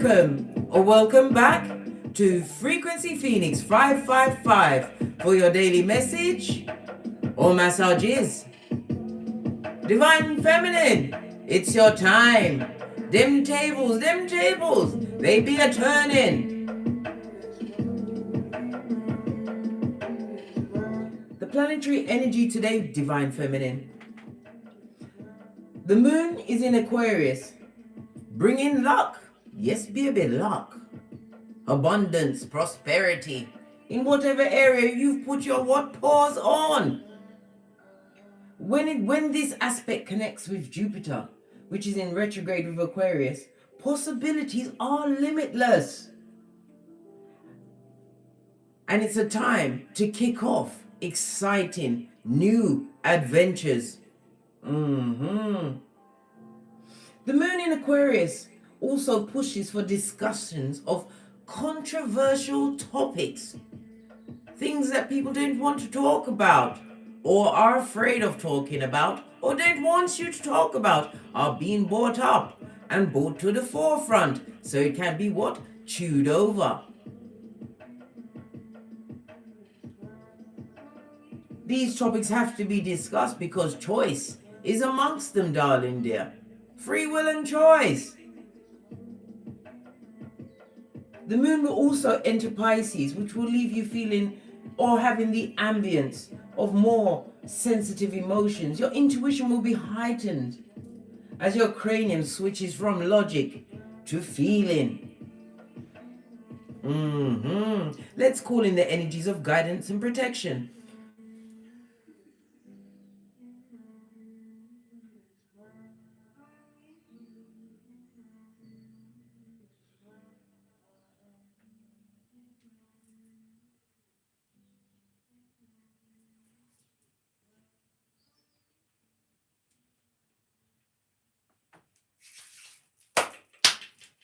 Welcome or welcome back to Frequency Phoenix 555 for your daily message or massages. Divine Feminine, it's your time. Them tables, they be a turning. The planetary energy today, Divine Feminine. The moon is in Aquarius, bringing luck. Yes, baby, luck. Abundance, prosperity, in whatever area you've put your paws on. When this aspect connects with Jupiter, which is in retrograde with Aquarius, possibilities are limitless. And it's a time to kick off exciting new adventures. The moon in Aquarius also pushes for discussions of controversial topics, things that people don't want to talk about or are afraid of talking about or don't want you to talk about are being brought up and brought to the forefront so it can be chewed over. These topics have to be discussed because choice is amongst them, darling dear. Free will and choice. The moon will also enter Pisces, which will leave you feeling or having the ambience of more sensitive emotions. Your intuition will be heightened as your cranium switches from logic to feeling. Let's call in the energies of guidance and protection.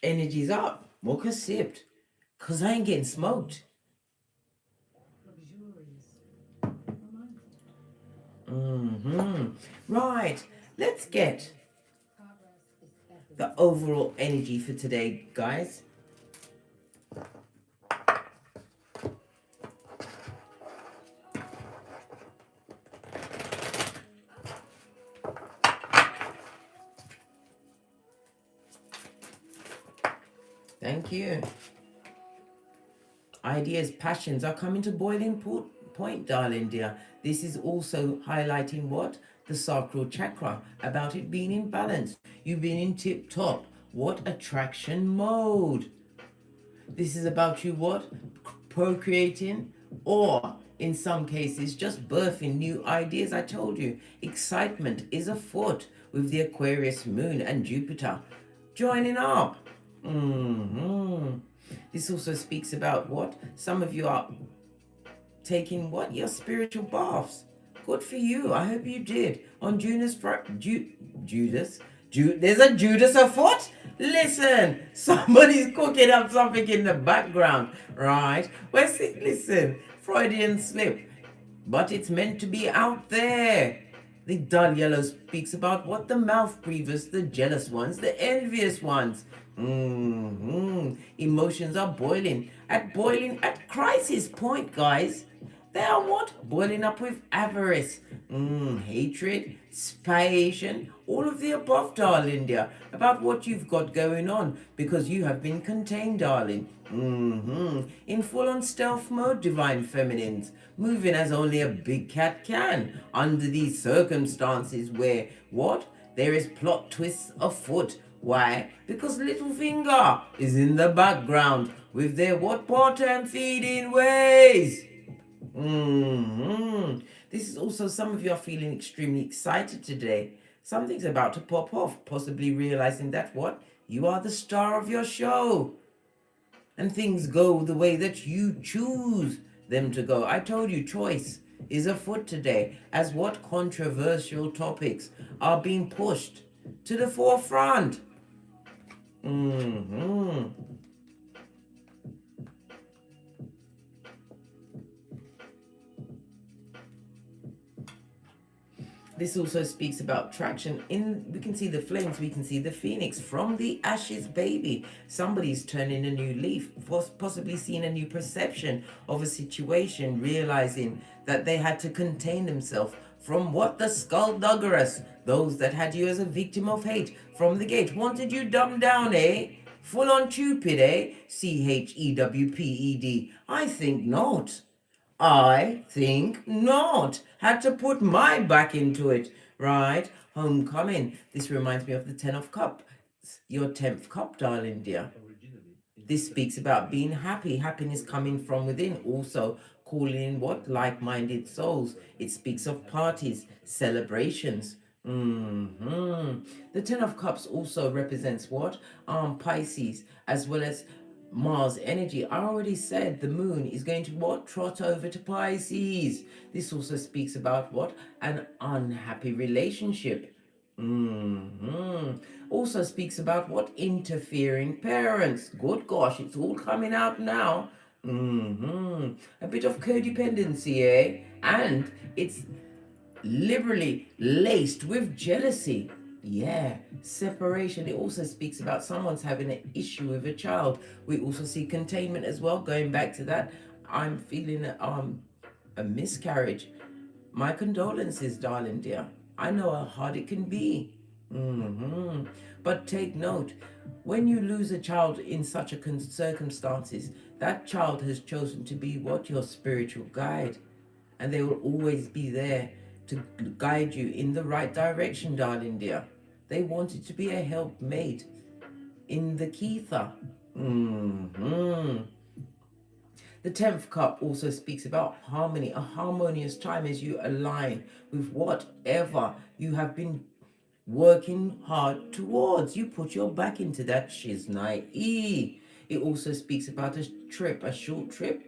Energy's up. Mocha sipped. Cause I ain't getting smoked. Right. Let's get the overall energy for today, guys. Thank you. Ideas, passions are coming to boiling point, darling dear. This is also highlighting the sacral chakra, about it being in balance. You've been in tip-top. Attraction mode. This is about you procreating, or in some cases just birthing new ideas. I told you, excitement is afoot with the Aquarius moon and Jupiter joining up. This also speaks about some of you are taking your spiritual baths. Good for you. I hope you did. On Judas, there's a Judas afoot. Listen, somebody's cooking up something in the background, right? Listen, Freudian slip, but it's meant to be out there. The dull yellow speaks about the mouth breathers, the jealous ones, the envious ones. Emotions are boiling at crisis point, guys. They are boiling up with avarice, hatred, spiation, all of the above, darling dear, about what you've got going on, because you have been contained, darling. In full-on stealth mode, divine feminines, moving as only a big cat can, under these circumstances where, there is plot twists afoot. Why? Because Littlefinger is in the background with their bottom feeding ways. This is also, some of you are feeling extremely excited today. Something's about to pop off, possibly realizing that you are the star of your show. And things go the way that you choose them to go. I told you, choice is afoot today, as controversial topics are being pushed to the forefront. This also speaks about traction. We can see the flames, we can see the phoenix from the ashes, baby. Somebody's turning a new leaf, possibly seeing a new perception of a situation, realizing that they had to contain themselves from what the skullduggerous, those that had you as a victim of hate from the gate, wanted you dumbed down, eh? Full on stupid, eh? CHEWPED. I think not. I think not. Had to put my back into it, right? Homecoming. This reminds me of the Ten of Cups, your 10th cup, darling dear. This speaks about being happy, happiness coming from within. Also, calling in what? Like-minded souls. It speaks of parties, celebrations. The Ten of Cups also represents what? Pisces, as well as Mars energy. I already said the moon is going to what? Trot over to Pisces. This also speaks about what? An unhappy relationship. Also speaks about what? Interfering parents. Good gosh, it's all coming out now. A bit of codependency, eh? And it's liberally laced with jealousy. Yeah, separation. It also speaks about someone's having an issue with a child. We also see containment as well. Going back to that, I'm feeling a miscarriage. My condolences, darling dear. I know how hard it can be. But take note, when you lose a child in such a circumstances, that child has chosen to be what? Your spiritual guide. And they will always be there to guide you in the right direction, darling dear. They wanted to be a helpmate in the Keitha. The 10th cup also speaks about harmony, a harmonious time as you align with whatever you have been working hard towards. You put your back into that shiznai. It also speaks about a trip, a short trip.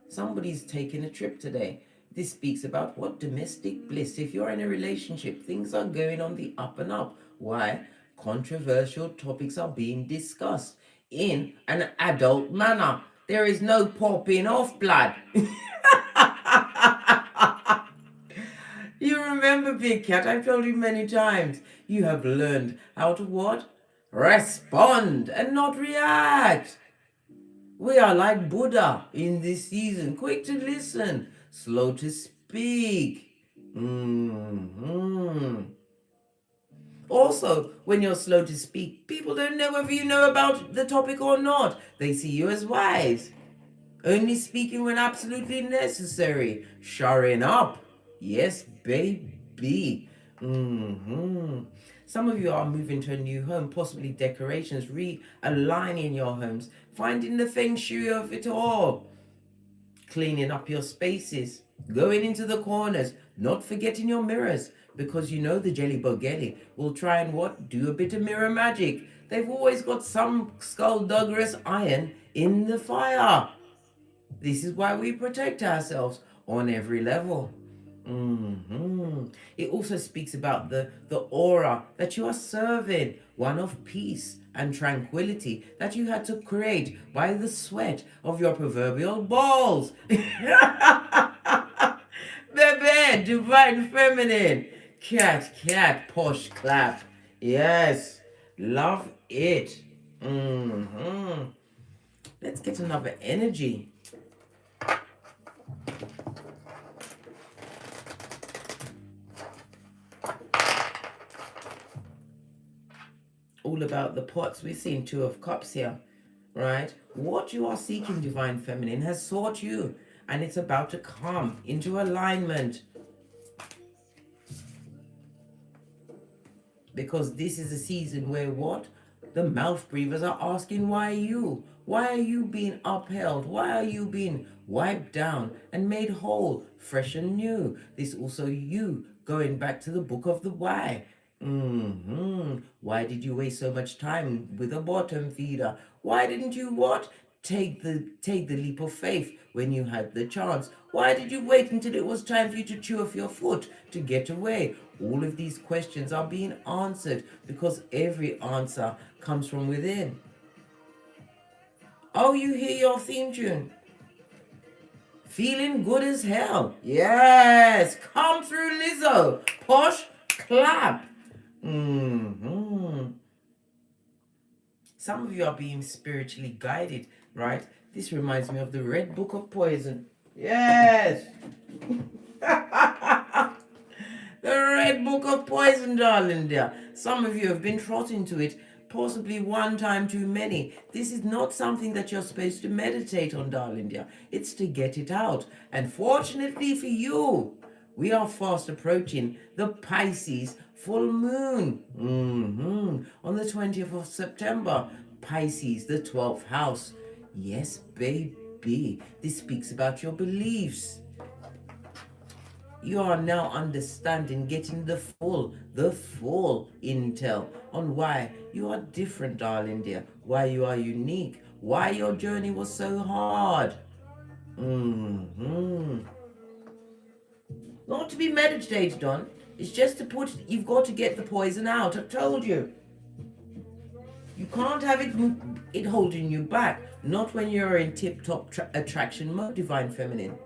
Somebody's taking a trip today. This speaks about what? Domestic bliss. If you're in a relationship, things are going on the up and up. Why? Controversial topics are being discussed in an adult manner. There is no popping off blood. You remember, Big Cat, I've told you many times, you have learned how to what? Respond and not react. We are like Buddha in this season, quick to listen, slow to speak. Also, when you're slow to speak, people don't know whether you know about the topic or not. They see you as wise. Only speaking when absolutely necessary. Shoring up. Yes, baby. Some of you are moving to a new home, possibly decorations, realigning your homes, finding the feng shui of it all, cleaning up your spaces, going into the corners, not forgetting your mirrors, because you know the Jelly Bogelli will try and what? Do a bit of mirror magic. They've always got some skullduggerous iron in the fire. This is why we protect ourselves on every level. It also speaks about the aura that you are serving, one of peace and tranquility that you had to create by the sweat of your proverbial balls. Bebe, divine feminine. Cat, posh clap. Yes, love it. Let's get another energy. All about the pots. We're seeing Two of Cups here, right? What you are seeking, divine feminine, has sought you, and it's about to come into alignment. Because this is a season where what? The mouth breathers are asking, why you? Why are you being upheld? Why are you being wiped down and made whole, fresh and new? This also you going back to the book of the why. Why did you waste so much time with a bottom feeder? Why didn't you what? Take the leap of faith when you had the chance. Why did you wait until it was time for you to chew off your foot to get away? All of these questions are being answered because every answer comes from within. Oh, you hear your theme tune? feeling good as hell. Yes, come through Lizzo. Posh, clap. Some of you are being spiritually guided, right? This reminds me of the Red Book of Poison. Yes. The Red Book of Poison, darling dear. Some of you have been trotting to it, possibly one time too many. This is not something that you're supposed to meditate on, darling dear. It's to get it out. And fortunately for you, we are fast approaching the Pisces full moon. On the 20th of September, Pisces, the 12th house. Yes, baby. This speaks about your beliefs. You are now understanding, getting the full intel on why you are different, darling dear, why you are unique, why your journey was so hard. Not to be meditated on, it's just to you've got to get the poison out, I've told you. You can't have it holding you back, not when you're in tip-top attraction mode, divine feminine.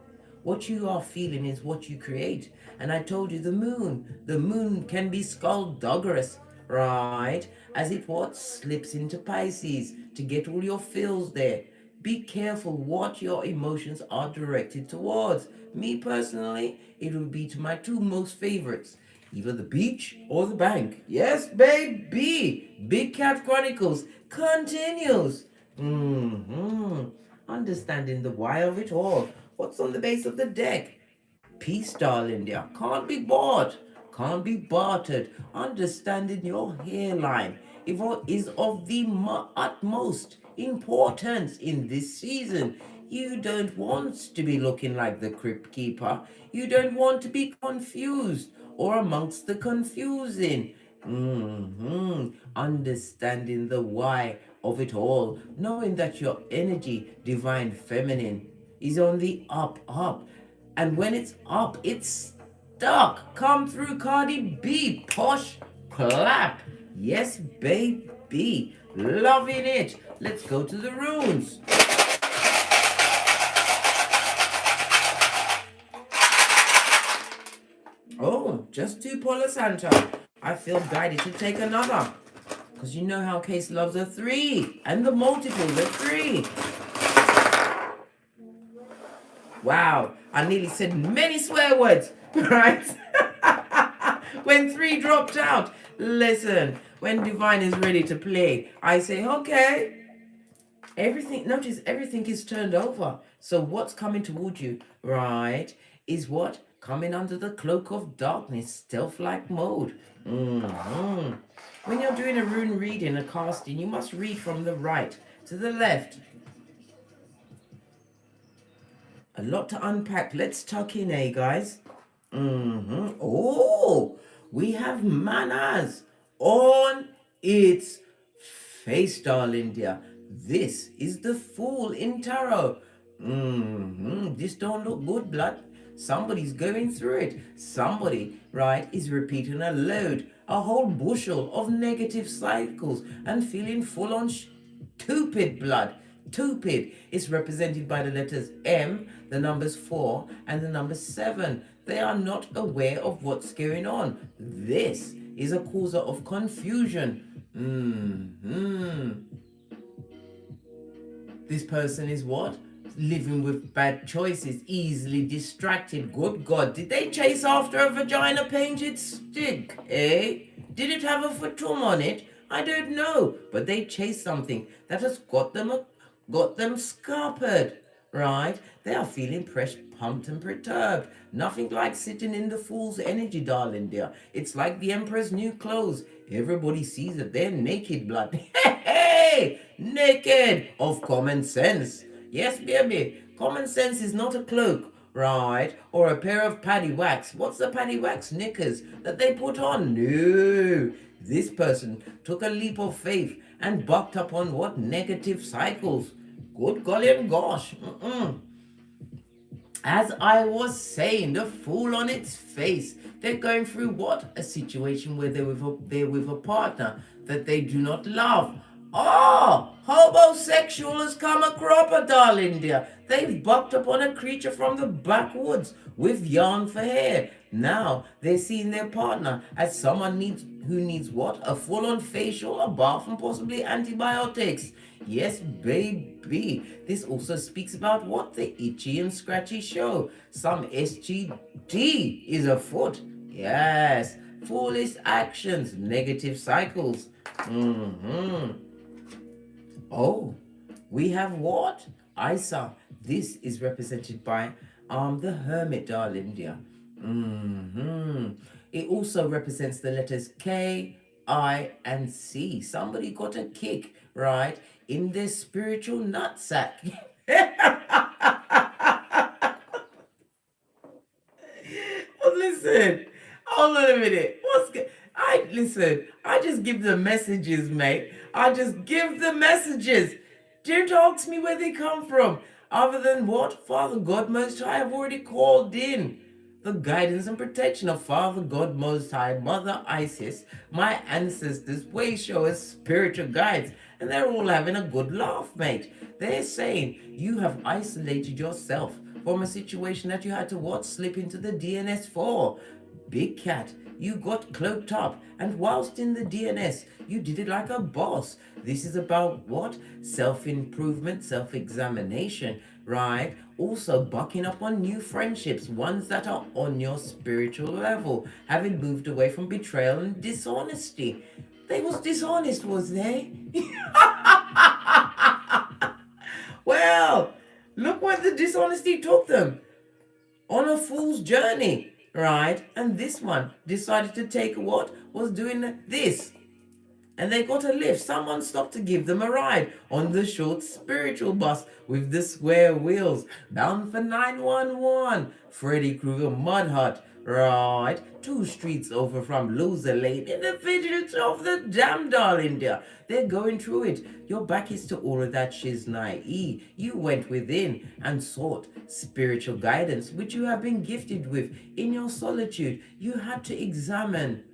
What you are feeling is what you create. And I told you the moon can be skullduggerous, right? As it slips into Pisces to get all your feels there. Be careful what your emotions are directed towards. Me personally, it would be to my two most favorites. Either the beach or the bank. Yes, baby. Big Cat Chronicles continues. Understanding the why of it all. What's on the base of the deck? Peace, darling dear. Can't be bought. Can't be bartered. Understanding your hairline is of the utmost importance in this season. You don't want to be looking like the crypt keeper. You don't want to be confused or amongst the confusing. Understanding the why of it all, knowing that your energy, divine feminine, is on the up. And when it's up, it's stuck. Come through, Cardi B. Posh, clap. Yes, baby. Loving it. Let's go to the runes. Oh, just two Palo Santo. I feel guided to take another. Because you know how Case loves a 3. And the multiples are 3. Wow, I nearly said many swear words, right? When 3 dropped out. Listen, when divine is ready to play, I say, okay. Notice everything is turned over. So what's coming towards you, right, is what? Coming under the cloak of darkness, stealth-like mode. When you're doing a rune reading, a casting, you must read from the right to the left. A lot to unpack. Let's tuck in, guys? Oh, we have manners on its face, darling dear. This is the Fool in Tarot. This don't look good, blood. Somebody's going through it. Somebody, right, is repeating a whole bushel of negative cycles and feeling full on stupid, blood. Stupid is represented by the letters M, the numbers 4, and the number 7. They are not aware of what's going on. This is a causer of confusion. This person is what? Living with bad choices, easily distracted. Good God, did they chase after a vagina painted stick, eh? Did it have a futum on it? I don't know, but they chased something that has got them scuppered, right? They are feeling pumped and perturbed. Nothing like sitting in the Fool's energy, darling dear. It's like the Emperor's new clothes. Everybody sees that they're naked, blood. Hey, naked of common sense. Yes, baby, common sense is not a cloak, right? Or a pair of paddy wax. What's the paddy wax? Knickers that they put on? No. This person took a leap of faith and bucked up on what? Negative cycles. Good golly and gosh. As I was saying, the Fool on its face. They're going through what? A situation where they're with a partner that they do not love. Oh, homosexual has come a cropper, darling dear. They've bucked upon a creature from the backwoods with yarn for hair. Now they're seeing their partner as someone who needs what? A full-on facial, a bath, and possibly antibiotics. Yes, baby. This also speaks about what? The itchy and scratchy show. Some SGD is afoot. Yes, foolish actions, negative cycles. Oh, we have what? Isa. This is represented by the Hermit, darling dear. It also represents the letters K, I, and C. Somebody got a kick, right, in their spiritual nutsack. Well, listen, hold on a minute. I just give the messages, mate. I just give the messages. Don't ask me where they come from. Other than what? Father God Most High have already called in. The guidance and protection of Father God Most High, Mother Isis, my ancestors, way showers, spiritual guides, and they're all having a good laugh, mate. They're saying you have isolated yourself from a situation that you had to what? Slip into the DNS for. Big cat, you got cloaked up, and whilst in the DNS, you did it like a boss. This is about what? Self-improvement, self-examination, right? Also bucking up on new friendships, ones that are on your spiritual level, having moved away from betrayal and dishonesty. They was dishonest, was they? Well, look where the dishonesty took them. On a fool's journey, right? And this one decided to take what? Was doing this. And they got a lift. Someone stopped to give them a ride on the short spiritual bus with the square wheels, bound for 911. Freddy Krueger Mud Hut, right? 2 streets over from Loser Lane in the vigilance of the damn darling dear. They're going through it. Your back is to all of that shiznai. You went within and sought spiritual guidance, which you have been gifted with in your solitude. You had to examine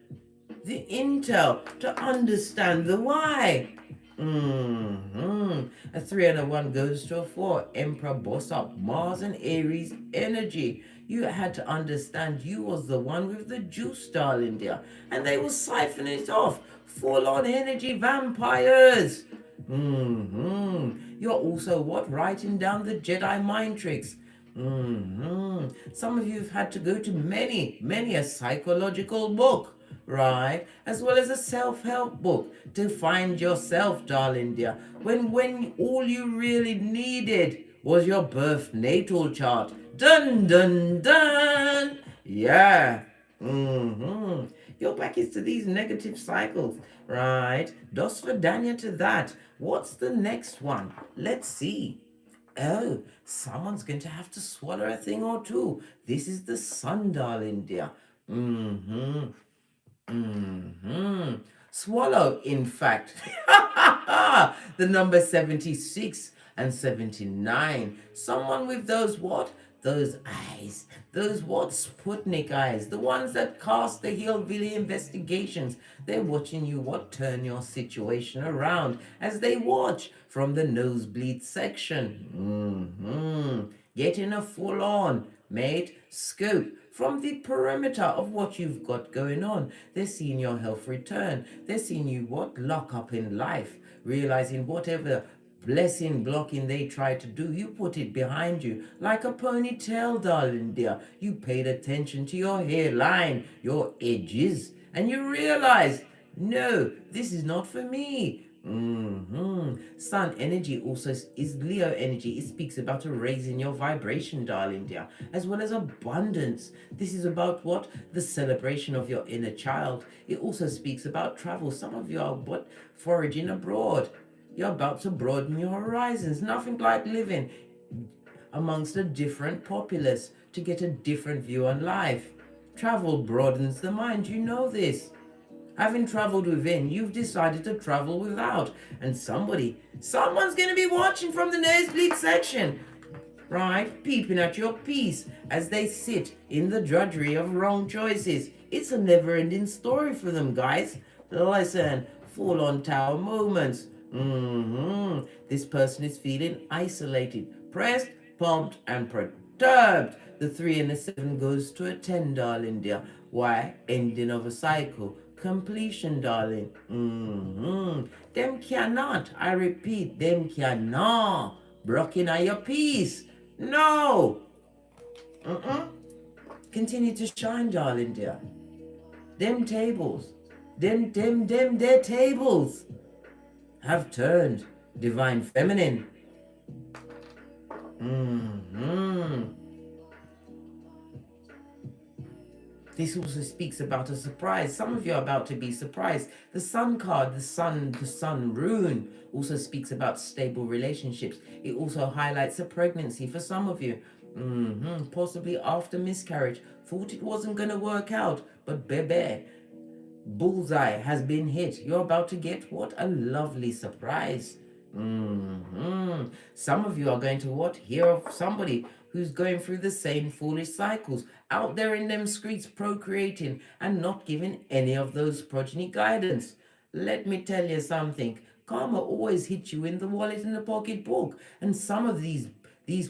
the intel to understand the why. A 3 and a 1 goes to a 4. Emperor boss up, Mars and Aries energy. You had to understand you was the one with the juice, darling dear. And they will siphon it off. Full on energy vampires. You're also what? Writing down the Jedi mind tricks. Some of you have had to go to many a psychological book, right? As well as a self-help book to find yourself, darling dear. When all you really needed was your birth natal chart. Dun dun dun. Yeah. Your back is to these negative cycles, right? Dos for Dania to that. What's the next one? Let's see. Oh, someone's going to have to swallow a thing or two. This is the sun, darling dear. Swallow, in fact. The number 76 and 79. Someone with those what? Those eyes. Those what? Sputnik eyes. The ones that cast the hillbilly investigations. They're watching you what? Turn your situation around as they watch from the nosebleed section. Getting a full on, mate, scope from the perimeter of what you've got going on. They're seeing your health return. They're seeing you what? Lock up in life. Realizing whatever blessing blocking they try to do, you put it behind you like a ponytail, darling dear. You paid attention to your hairline, your edges, and you realized, no, this is not for me. Sun energy also is Leo energy. It speaks about a raising your vibration, darling dear, as well as abundance. This is about what? The celebration of your inner child. It also speaks about travel. Some of you are what? Foraging abroad. You're about to broaden your horizons. Nothing like living amongst a different populace to get a different view on life. Travel broadens the mind. You know this. Having traveled within, you've decided to travel without. And someone's going to be watching from the nosebleed section, right? Peeping at your peace as they sit in the drudgery of wrong choices. It's a never-ending story for them, guys. Listen, full-on tower moments. This person is feeling isolated, pressed, pumped, and perturbed. The 3 and the 7 goes to a 10, darling dear. Why? Ending of a cycle. Completion, darling. Them cannot, I repeat, them cannot. Blocking on your peace. No. Continue to shine, darling dear. Them tables, their tables have turned divine feminine. This also speaks about a surprise. Some of you are about to be surprised. The Sun card, the Sun Rune, also speaks about stable relationships. It also highlights a pregnancy for some of you. Possibly after miscarriage. Thought it wasn't going to work out, but baby, bullseye has been hit. You're about to get what? A lovely surprise. Some of you are going to what? Hear of somebody who's going through the same foolish cycles, out there in them streets procreating and not giving any of those progeny guidance. Let me tell you something. Karma always hits you in the wallet and the pocketbook. And some of these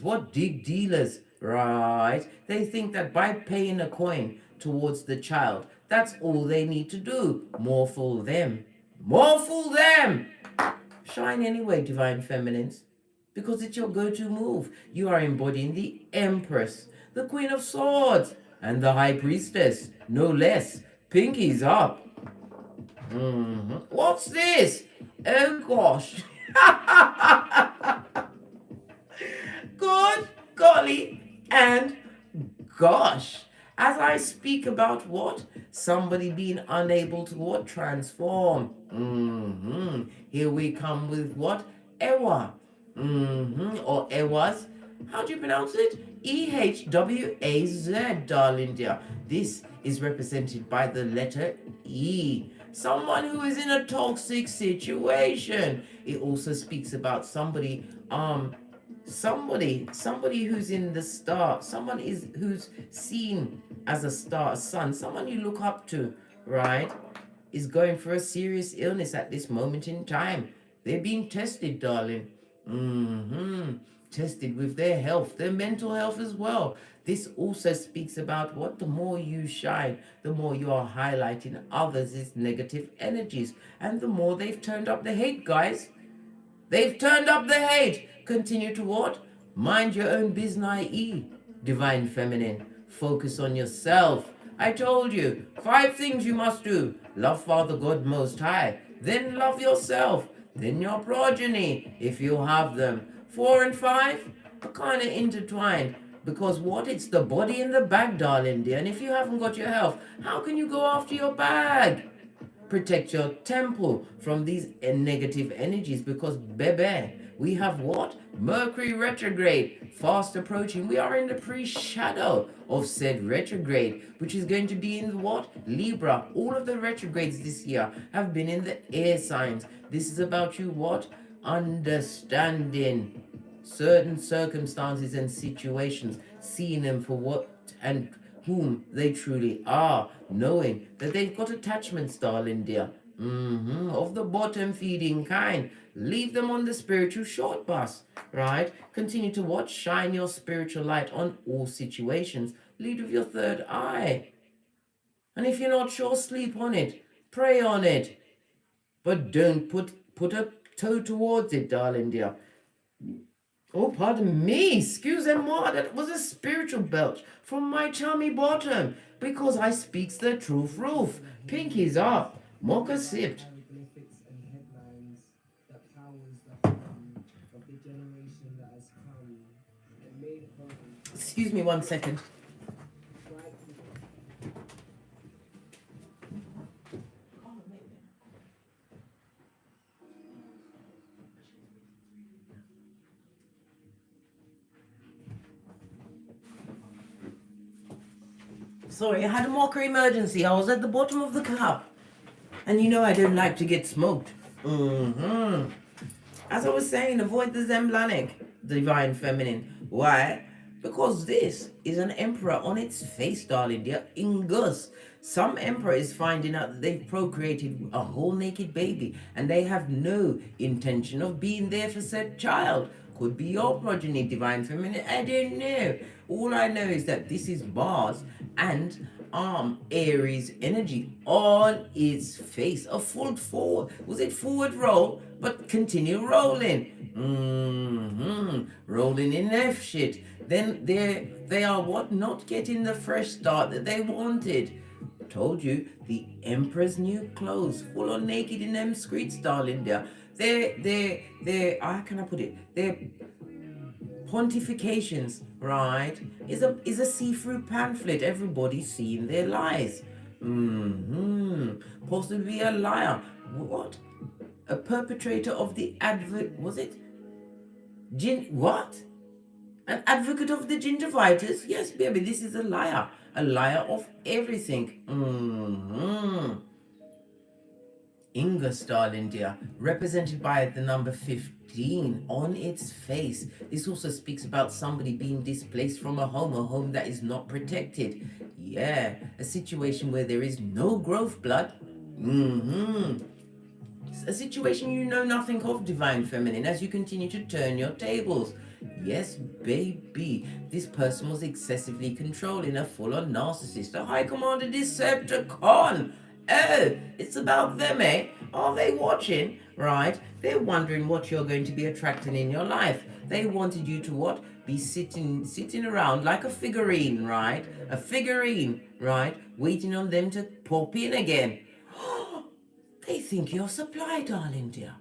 what? Dig dealers, right? They think that by paying a coin towards the child, that's all they need to do. More fool them. More fool them! Shine anyway, divine feminines, because it's your go-to move. You are embodying the Empress, the Queen of Swords, and the High Priestess, no less. Pinkies up. What's this? Oh gosh. Good golly and gosh. As I speak about what? Somebody being unable to what? Transform. Here we come with what? Ewa. Or Ewas. How do you pronounce it? E-H-W-A-Z, darling dear. This is represented by the letter E. Someone who is in a toxic situation. It also speaks about somebody who's in the star, who's seen as a star, a sun, someone you look up to, right, is going through a serious illness at this moment in time. They're being tested, darling. Tested with their health, their mental health as well. This also speaks about what? The more you shine, the more you are highlighting others' negative energies, and the more they've turned up the hate, guys. They've turned up the hate. Continue to what? Mind your own business, divine feminine. Focus on yourself. I told you, 5 things you must do. Love Father God Most High. Then love yourself. Then your progeny, if you have them. 4 and 5 are kind of intertwined. Because what? It's the body in the bag, darling dear. And if you haven't got your health, how can you go after your bag? Protect your temple from these negative energies, because baby, we have what? Mercury retrograde fast approaching. We are in the pre-shadow of said retrograde, which is going to be in what? Libra. All of the retrogrades this year have been in the air signs. This is about you what? Understanding certain circumstances and situations, seeing them for what and whom they truly are, knowing that they've got attachments, darling dear, of the bottom feeding kind. Leave them on the spiritual short bus, right? Continue to watch, shine your spiritual light on all situations. Lead with your third eye. And if you're not sure, sleep on it, pray on it, but don't put a toe towards it, darling dear. Oh, pardon me, excusez-moi, that was a spiritual belch from my chummy bottom, because I speaks the truth roof. Pinkies up, mocha sipped. Excuse me 1 second. Sorry, I had a mocker emergency. I was at the bottom of the cup. And you know I don't like to get smoked. As I was saying, avoid the Zemblanic, divine feminine. Why? Because this is an emperor on its face, darling. They're ingus. Some emperor is finding out that they've procreated a whole naked baby and they have no intention of being there for said child. Could be your progeny, divine feminine. I don't know. All I know is that this is Mars and Aries energy on its face. A full forward. Was it forward roll? But continue rolling. Rolling in F shit. Then they are what? Not getting the fresh start that they wanted. Told you, the Emperor's new clothes, full on naked in them streets, darling. They're, how can I put it? Their pontifications, right, is a see-through pamphlet. Everybody's seeing their lies. Possibly a liar. What? A perpetrator of the was it? What? An advocate of the gingivitis? Yes, baby, this is a liar. A liar of everything. Inga, darling dear, represented by the number 15 on its face. This also speaks about somebody being displaced from a home that is not protected. Yeah, a situation where there is no growth, blood. A situation you know nothing of, divine feminine, as you continue to turn your tables. Yes, baby, this person was excessively controlling, a full-on narcissist, a high commander Decepticon. Oh, it's about them, eh? Are they watching? Right? They're wondering what you're going to be attracting in your life. They wanted you to what? Be sitting around like a figurine, right? A figurine, right? Waiting on them to pop in again. They think you're supply, darling dear.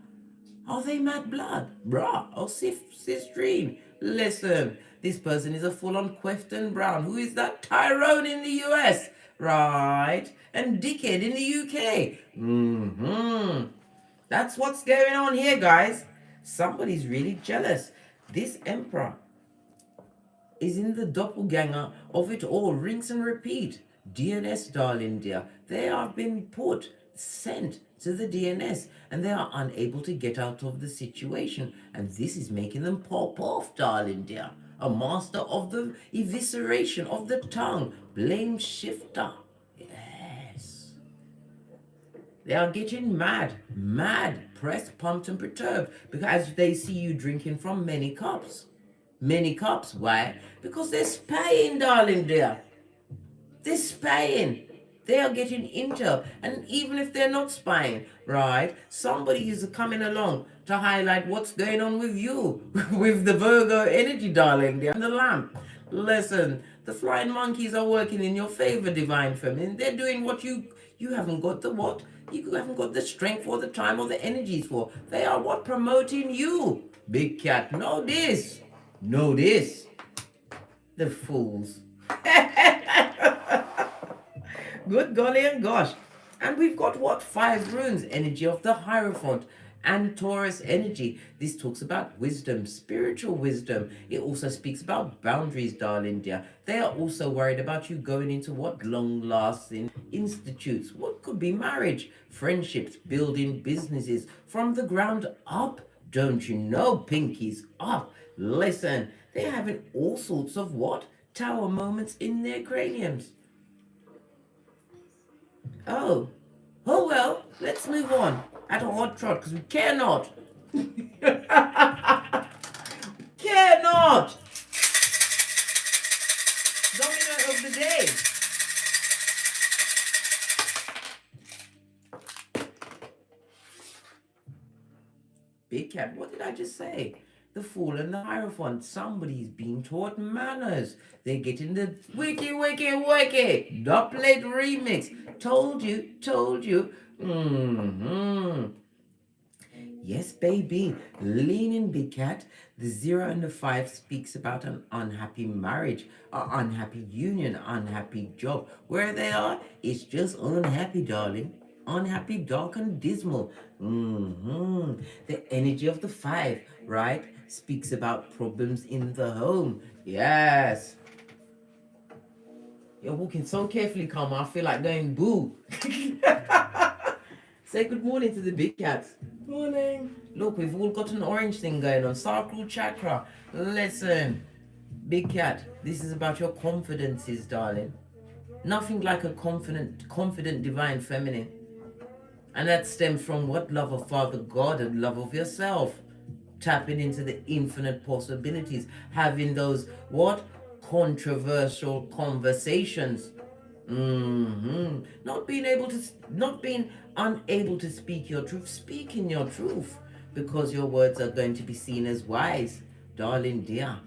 Are they mad blood? Bruh, or sistrine? Listen, this person is a full-on Quefton Brown. Who is that? Tyrone in the US, right? And Dickhead in the UK. That's what's going on here, guys. Somebody's really jealous. This emperor is in the doppelganger of it all. Rinse and repeat. DNS, darling dear. They have been sent to the DNS and they are unable to get out of the situation, and this is making them pop off, darling dear. A master of the evisceration of the tongue, blame shifter. Yes, they are getting mad, pressed, pumped and perturbed because they see you drinking from many cups. Why? Because they're spying, darling dear. They're spying. They are getting intel. And even if they're not spying, right, somebody is coming along to highlight what's going on with you, with the Virgo energy, darling, they're the lamp. Listen, the flying monkeys are working in your favor, divine feminine. They're doing what you haven't got the what? You haven't got the strength or the time or the energies for. They are what? Promoting you. Big cat, know this. The fools. Good golly and gosh. And we've got what? 5 runes. Energy of the Hierophant and Taurus energy. This talks about wisdom, spiritual wisdom. It also speaks about boundaries, darling dear. They are also worried about you going into what? Long-lasting institutes. What could be marriage, friendships, building businesses from the ground up. Don't you know? Pinkies up. Listen, they're having all sorts of what? Tower moments in their craniums. Oh well, let's move on at a hot trot because we cannot. Cannot. Domino of the day. Big cat, what did I just say? The Fool and the Hierophant. Somebody's being taught manners. They're getting the wiki. Doublet remix. Told you. Yes, baby. Lean in, big cat. The 0 and the 5 speaks about an unhappy marriage, an unhappy union, unhappy job. Where they are, it's just unhappy, darling. Unhappy, dark and dismal. The energy of the 5, right, speaks about problems in the home. Yes. You're walking so carefully, Karma. I feel like going boo. Say good morning to the big cats. Morning. Look, we've all got an orange thing going on. Sacral chakra. Listen. Big cat, this is about your confidences, darling. Nothing like a confident divine feminine. And that stems from what? Love of Father God and love of yourself. Tapping into the infinite possibilities. Having those what? Controversial conversations. Not being unable to speak your truth, speaking your truth, because your words are going to be seen as wise, darling dear.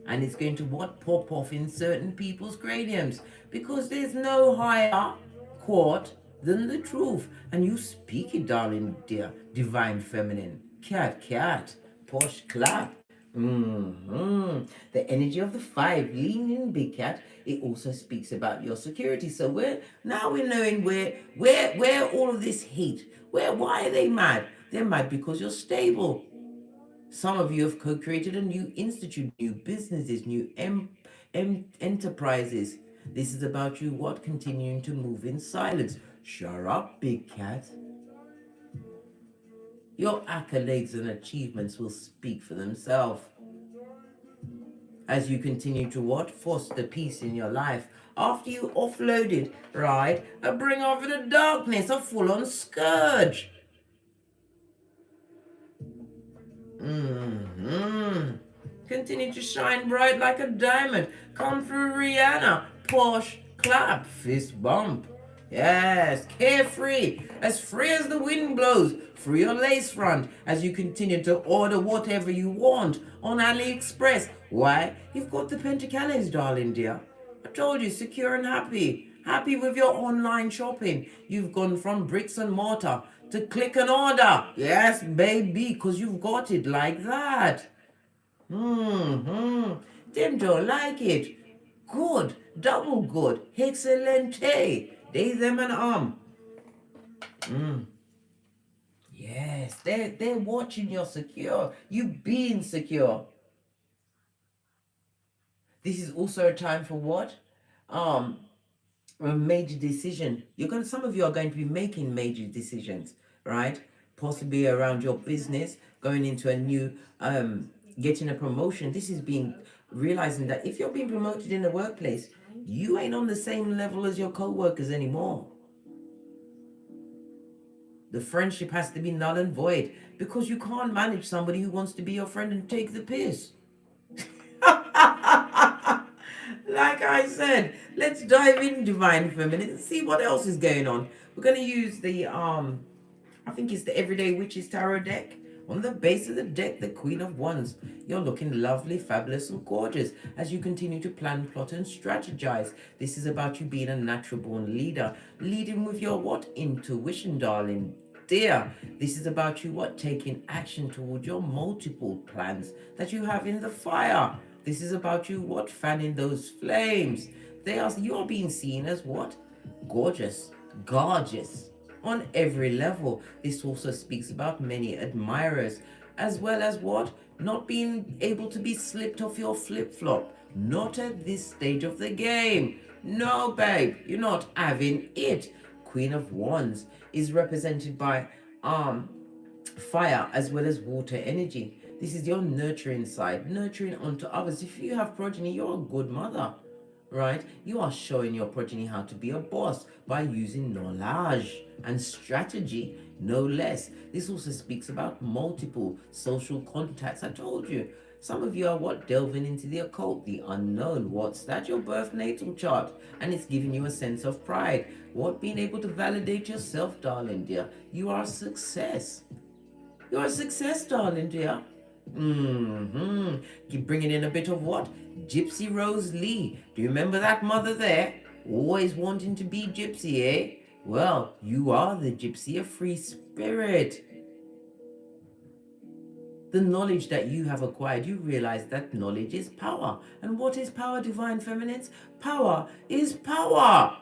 And it's going to what? Pop off in certain people's craniums, because there's no higher court than the truth. And you speak it, darling dear, divine feminine. Cat, posh clap. The energy of the five, lean in, big cat. It also speaks about your security. So we're knowing where all of this hate. Why are they mad? They're mad because you're stable. Some of you have co-created a new institute, new businesses, new enterprises. This is about you what? Continuing to move in silence. Shut up, big cat. Your accolades and achievements will speak for themselves as you continue to what? Foster peace in your life. After you offloaded, right? A bring over the darkness, a full-on scourge. Continue to shine bright like a diamond. Come through, Rihanna. Posh, clap, fist bump. Yes, carefree, as free as the wind blows, free your lace front as you continue to order whatever you want on AliExpress. Why? You've got the Pentacles, darling dear. I told you, secure and happy. Happy with your online shopping. You've gone from bricks and mortar to click and order. Yes, baby, because you've got it like that. Them don't like it. Good, double good, excelente. They, them, and Yes, they're watching you're secure. You being secure. This is also a time for what? A major decision. Some of you are going to be making major decisions, right? Possibly around your business, going into a new getting a promotion. This is being realizing that if you're being promoted in the workplace, you ain't on the same level as your co-workers anymore. The friendship has to be null and void because you can't manage somebody who wants to be your friend and take the piss. Like I said, let's dive in, divine feminine, and see what else is going on. We're going to use the I think it's the Everyday Witches Tarot deck. On the base of the deck, the Queen of Wands. You're looking lovely, fabulous, and gorgeous as you continue to plan, plot, and strategize. This is about you being a natural born leader, leading with your what? Intuition, darling dear. This is about you what? Taking action toward your multiple plans that you have in the fire. This is about you what? Fanning those flames. You are being seen as what? Gorgeous on every level. This also speaks about many admirers, as well as what? Not being able to be slipped off your flip-flop. Not at this stage of the game. No, babe, you're not having it. Queen of Wands is represented by fire as well as water energy. This is your nurturing side, nurturing onto others. If you have progeny, you're a good mother, right? You are showing your progeny how to be a boss by using knowledge and strategy, no less. This also speaks about multiple social contacts. I told you, some of you are what? Delving into the occult, the unknown. What's that? Your birth natal chart. And it's giving you a sense of pride. What? Being able to validate yourself, darling dear. You are a success. You're a success, darling dear. Keep bringing in a bit of what? Gypsy Rose Lee. Do you remember that mother there? Always wanting to be gypsy, eh? Well, you are the gypsy, a free spirit. The knowledge that you have acquired, you realize that knowledge is power. And what is power, divine feminines? Power is power.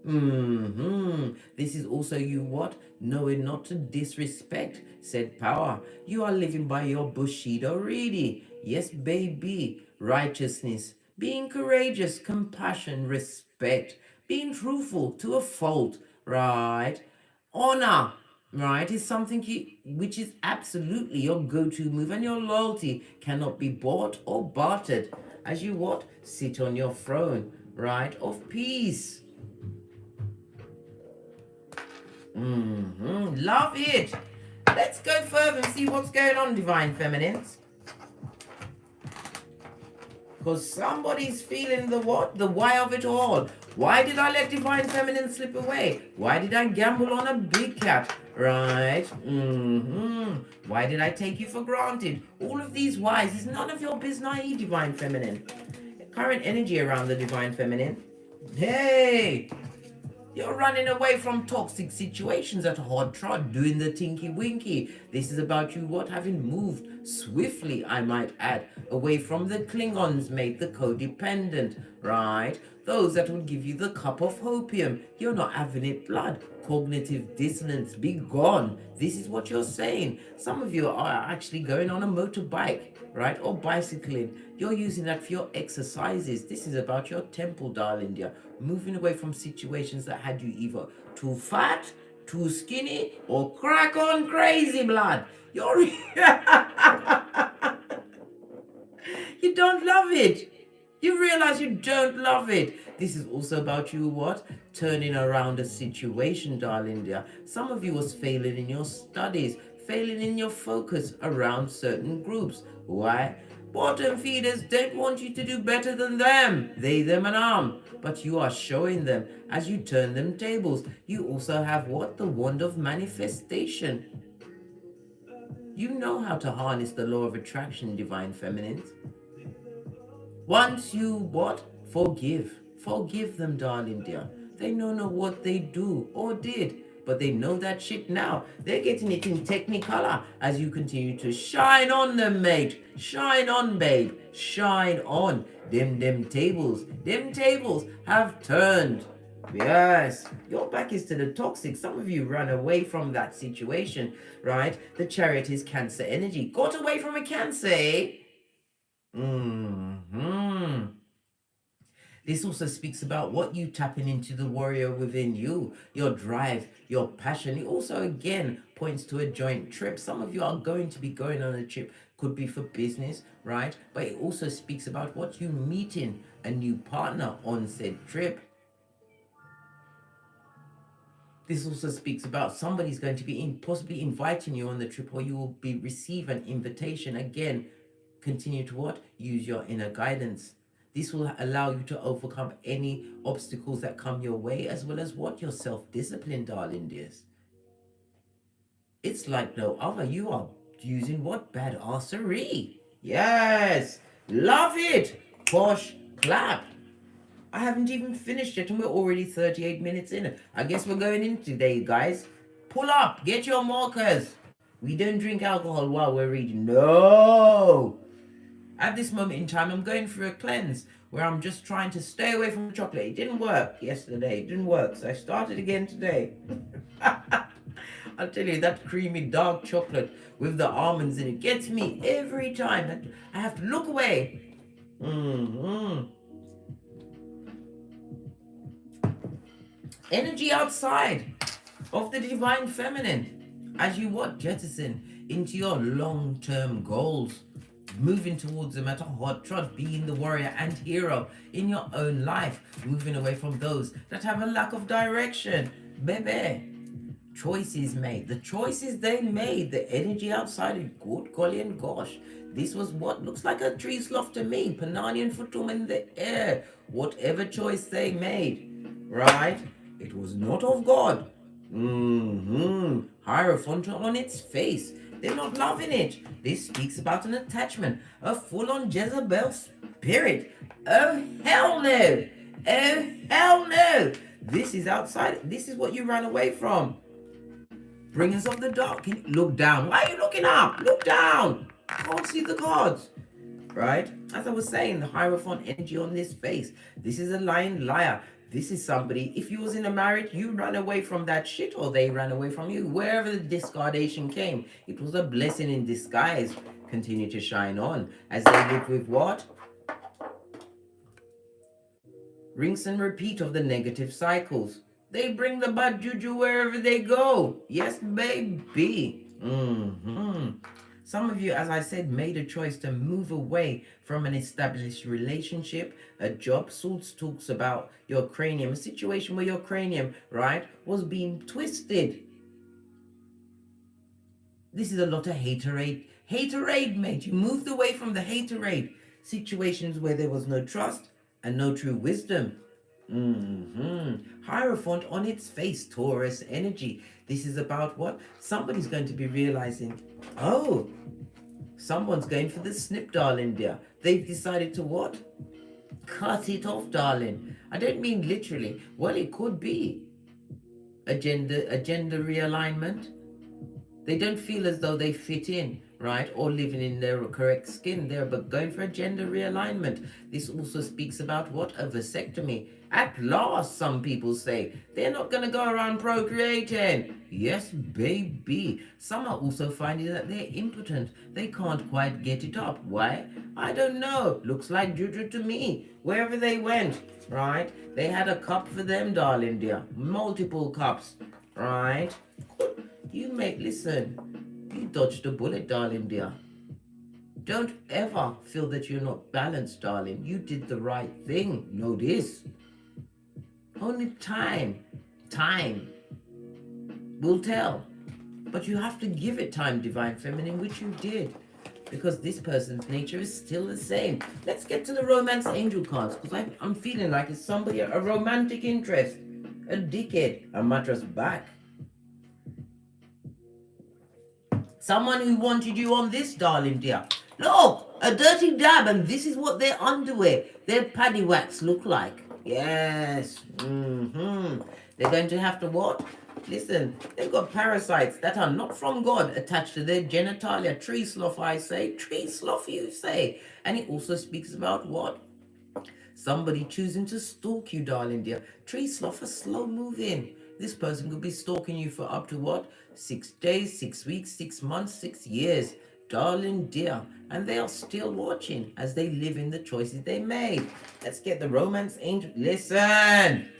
This is also you what? Knowing not to disrespect said power. You are living by your Bushido Ready. Yes, baby. Righteousness. Being courageous, compassion, respect. Being truthful to a fault. Right? Honor. right, is something which is absolutely your go-to move, and your loyalty cannot be bought or bartered as you what? Sit on your throne, right, of peace. Love it. Let's go further and see what's going on, Divine Feminines. Because somebody's feeling the what? The why of it all. Why did I let Divine Feminine slip away? Why did I gamble on a big cat? Right? Why did I take you for granted? All of these whys is none of your business, Divine Feminine. Current energy around the Divine Feminine. Hey! You're running away from toxic situations at a hard trot, doing the tinky winky. This is about you what? Having moved swiftly, I might add, away from the Klingons, mate, the codependent, right? Those that will give you the cup of hopium. You're not having it blood. Cognitive dissonance, be gone. This is what you're saying. Some of you are actually going on a motorbike, right? Or bicycling. You're using that for your exercises. This is about your temple, darling dear. Moving away from situations that had you either too fat, too skinny, or crack on crazy, blood. You're you don't love it. You realize you don't love it. This is also about you what? Turning around a situation, darling dear. Some of you was failing in your studies, failing in your focus around certain groups. Why? Bottom feeders don't want you to do better than them. They, them, and but you are showing them as you turn them tables. You also have what? The wand of manifestation. You know how to harness the law of attraction, Divine Feminines. Once you what? Forgive them, darling dear. They don't know what they do or did, but they know that shit now. They're getting it in technicolor as you continue to shine on them, mate. Shine on, babe. Shine on. Them tables have turned. Yes, your back is to the toxic. Some of you ran away from that situation, right? The Chariot is Cancer energy. Got away from a Cancer, eh? This also speaks about what you tapping into the warrior within you, your drive, your passion. It also again points to a joint trip. Some of you are going to be going on a trip, could be for business, right? But it also speaks about what you meeting a new partner on said trip. This also speaks about somebody's going to be possibly inviting you on the trip, or you will be receive an invitation. Again, continue to what? Use your inner guidance. This will allow you to overcome any obstacles that come your way, as well as what? Your self-discipline, darling dears. It's like no other. You are using what? Badassery. Yes. Love it. Posh clap. I haven't even finished yet and we're already 38 minutes in. I guess we're going in today, guys. Pull up. Get your markers. We don't drink alcohol while we're reading. No. At this moment in time, I'm going through a cleanse where I'm just trying to stay away from chocolate. It didn't work yesterday. It didn't work. So I started again today. I'll tell you, that creamy dark chocolate with the almonds in it gets me every time. I have to look away. Energy outside of the Divine Feminine as you what? Jettison into your long-term goals. Moving towards them at a hot trot, being the warrior and hero in your own life, moving away from those that have a lack of direction. Baby, choices made. The choices they made, the energy outside it, good golly and gosh. This was what looks like a tree slough to me. Panani and Futum in the air. Whatever choice they made, right? It was not of God. Hierophant on its face. They're not loving it. This speaks about an attachment, a full-on Jezebel spirit. Oh, hell no. Oh, hell no. This is outside. This is what you ran away from. Bringers of the dark. Look down. Why are you looking up? Look down. I can't see the cards. Right? As I was saying, the Hierophant energy on this face. This is a lying liar. This is somebody, if you was in a marriage, you ran away from that shit or they ran away from you. Wherever the discardation came, it was a blessing in disguise. Continue to shine on as they live with what? Rinse and repeat of the negative cycles. They bring the bad juju wherever they go. Yes, baby. Some of you, as I said, made a choice to move away from an established relationship. A job sorts talks about your cranium, a situation where your cranium, right, was being twisted. This is a lot of haterade. Haterade, mate. You moved away from the haterade. Situations where there was no trust and no true wisdom. Hierophant on its face, Taurus energy. This is about what? Somebody's going to be realizing, oh, someone's going for the snip, darling dear. They've decided to what? Cut it off, darling. I don't mean literally. Well, it could be a gender realignment. They don't feel as though they fit in, right? Or living in their correct skin there, but going for a gender realignment. This also speaks about what? A vasectomy. At last, some people say. They're not going to go around procreating. Yes, baby. Some are also finding that they're impotent. They can't quite get it up. Why? I don't know. Looks like juju to me. Wherever they went, right? They had a cup for them, darling dear. Multiple cups, right? You listen, you dodged a bullet, darling dear. Don't ever feel that you're not balanced, darling. You did the right thing. Know this. Only time will tell. But you have to give it time, Divine Feminine, which you did. Because this person's nature is still the same. Let's get to the Romance Angel cards, because I'm feeling like it's somebody, a romantic interest, a dickhead, a mattress back. Someone who wanted you on this, darling dear. Look, a dirty dab, and this is what their underwear, their paddy wax look like. Yes. They're going to have to what? Listen, they've got parasites that are not from God attached to their genitalia. Tree slough, I say. Tree slough, you say. And it also speaks about what? Somebody choosing to stalk you, darling dear. Tree slough are slow moving. This person could be stalking you for up to what? 6 days, 6 weeks, 6 months, 6 years. Darling dear. And they are still watching as they live in the choices they made. Let's get the Romance Angel. Listen.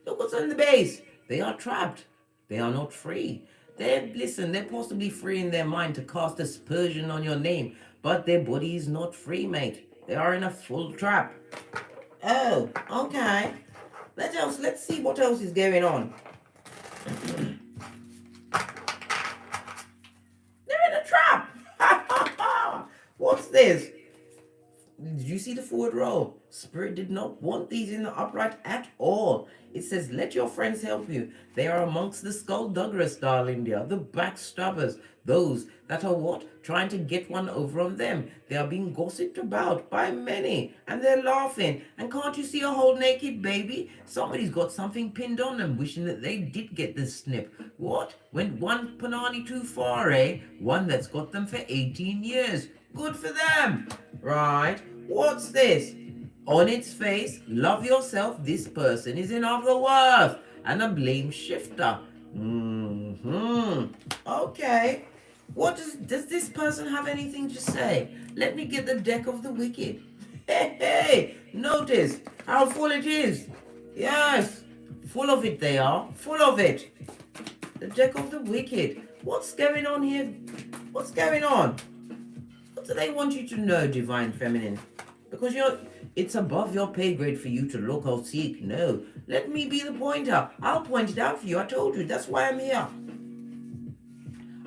Look what's on the base. They are trapped. They are not free. They're possibly free in their mind to cast aspersion on your name, but their body is not free, mate. They are in a full trap. Oh, okay. Let's see what else is going on. They're in a trap. What's this? Did you see the forward roll? Spirit did not want these in the upright at all. It says, let your friends help you. They are amongst the skullduggerous, darling dear, the backstabbers, those that are what? Trying to get one over on them. They are being gossiped about by many, and they're laughing. And can't you see a whole naked baby? Somebody's got something pinned on them, wishing that they did get this snip. What? Went one panani too far, eh? One that's got them for 18 years. Good for them. Right. What's this? On its face, love yourself. This person is in other worth and a blame shifter. Okay. What does this person have anything to say? Let me get the deck of the wicked. Hey, notice how full it is. Yes, full of it they are. Full of it. The deck of the wicked. What's going on here? What's going on? What do they want you to know, Divine Feminine? Because it's above your pay grade for you to look or seek. No, let me be the pointer. I'll point it out for you. I told you, that's why I'm here.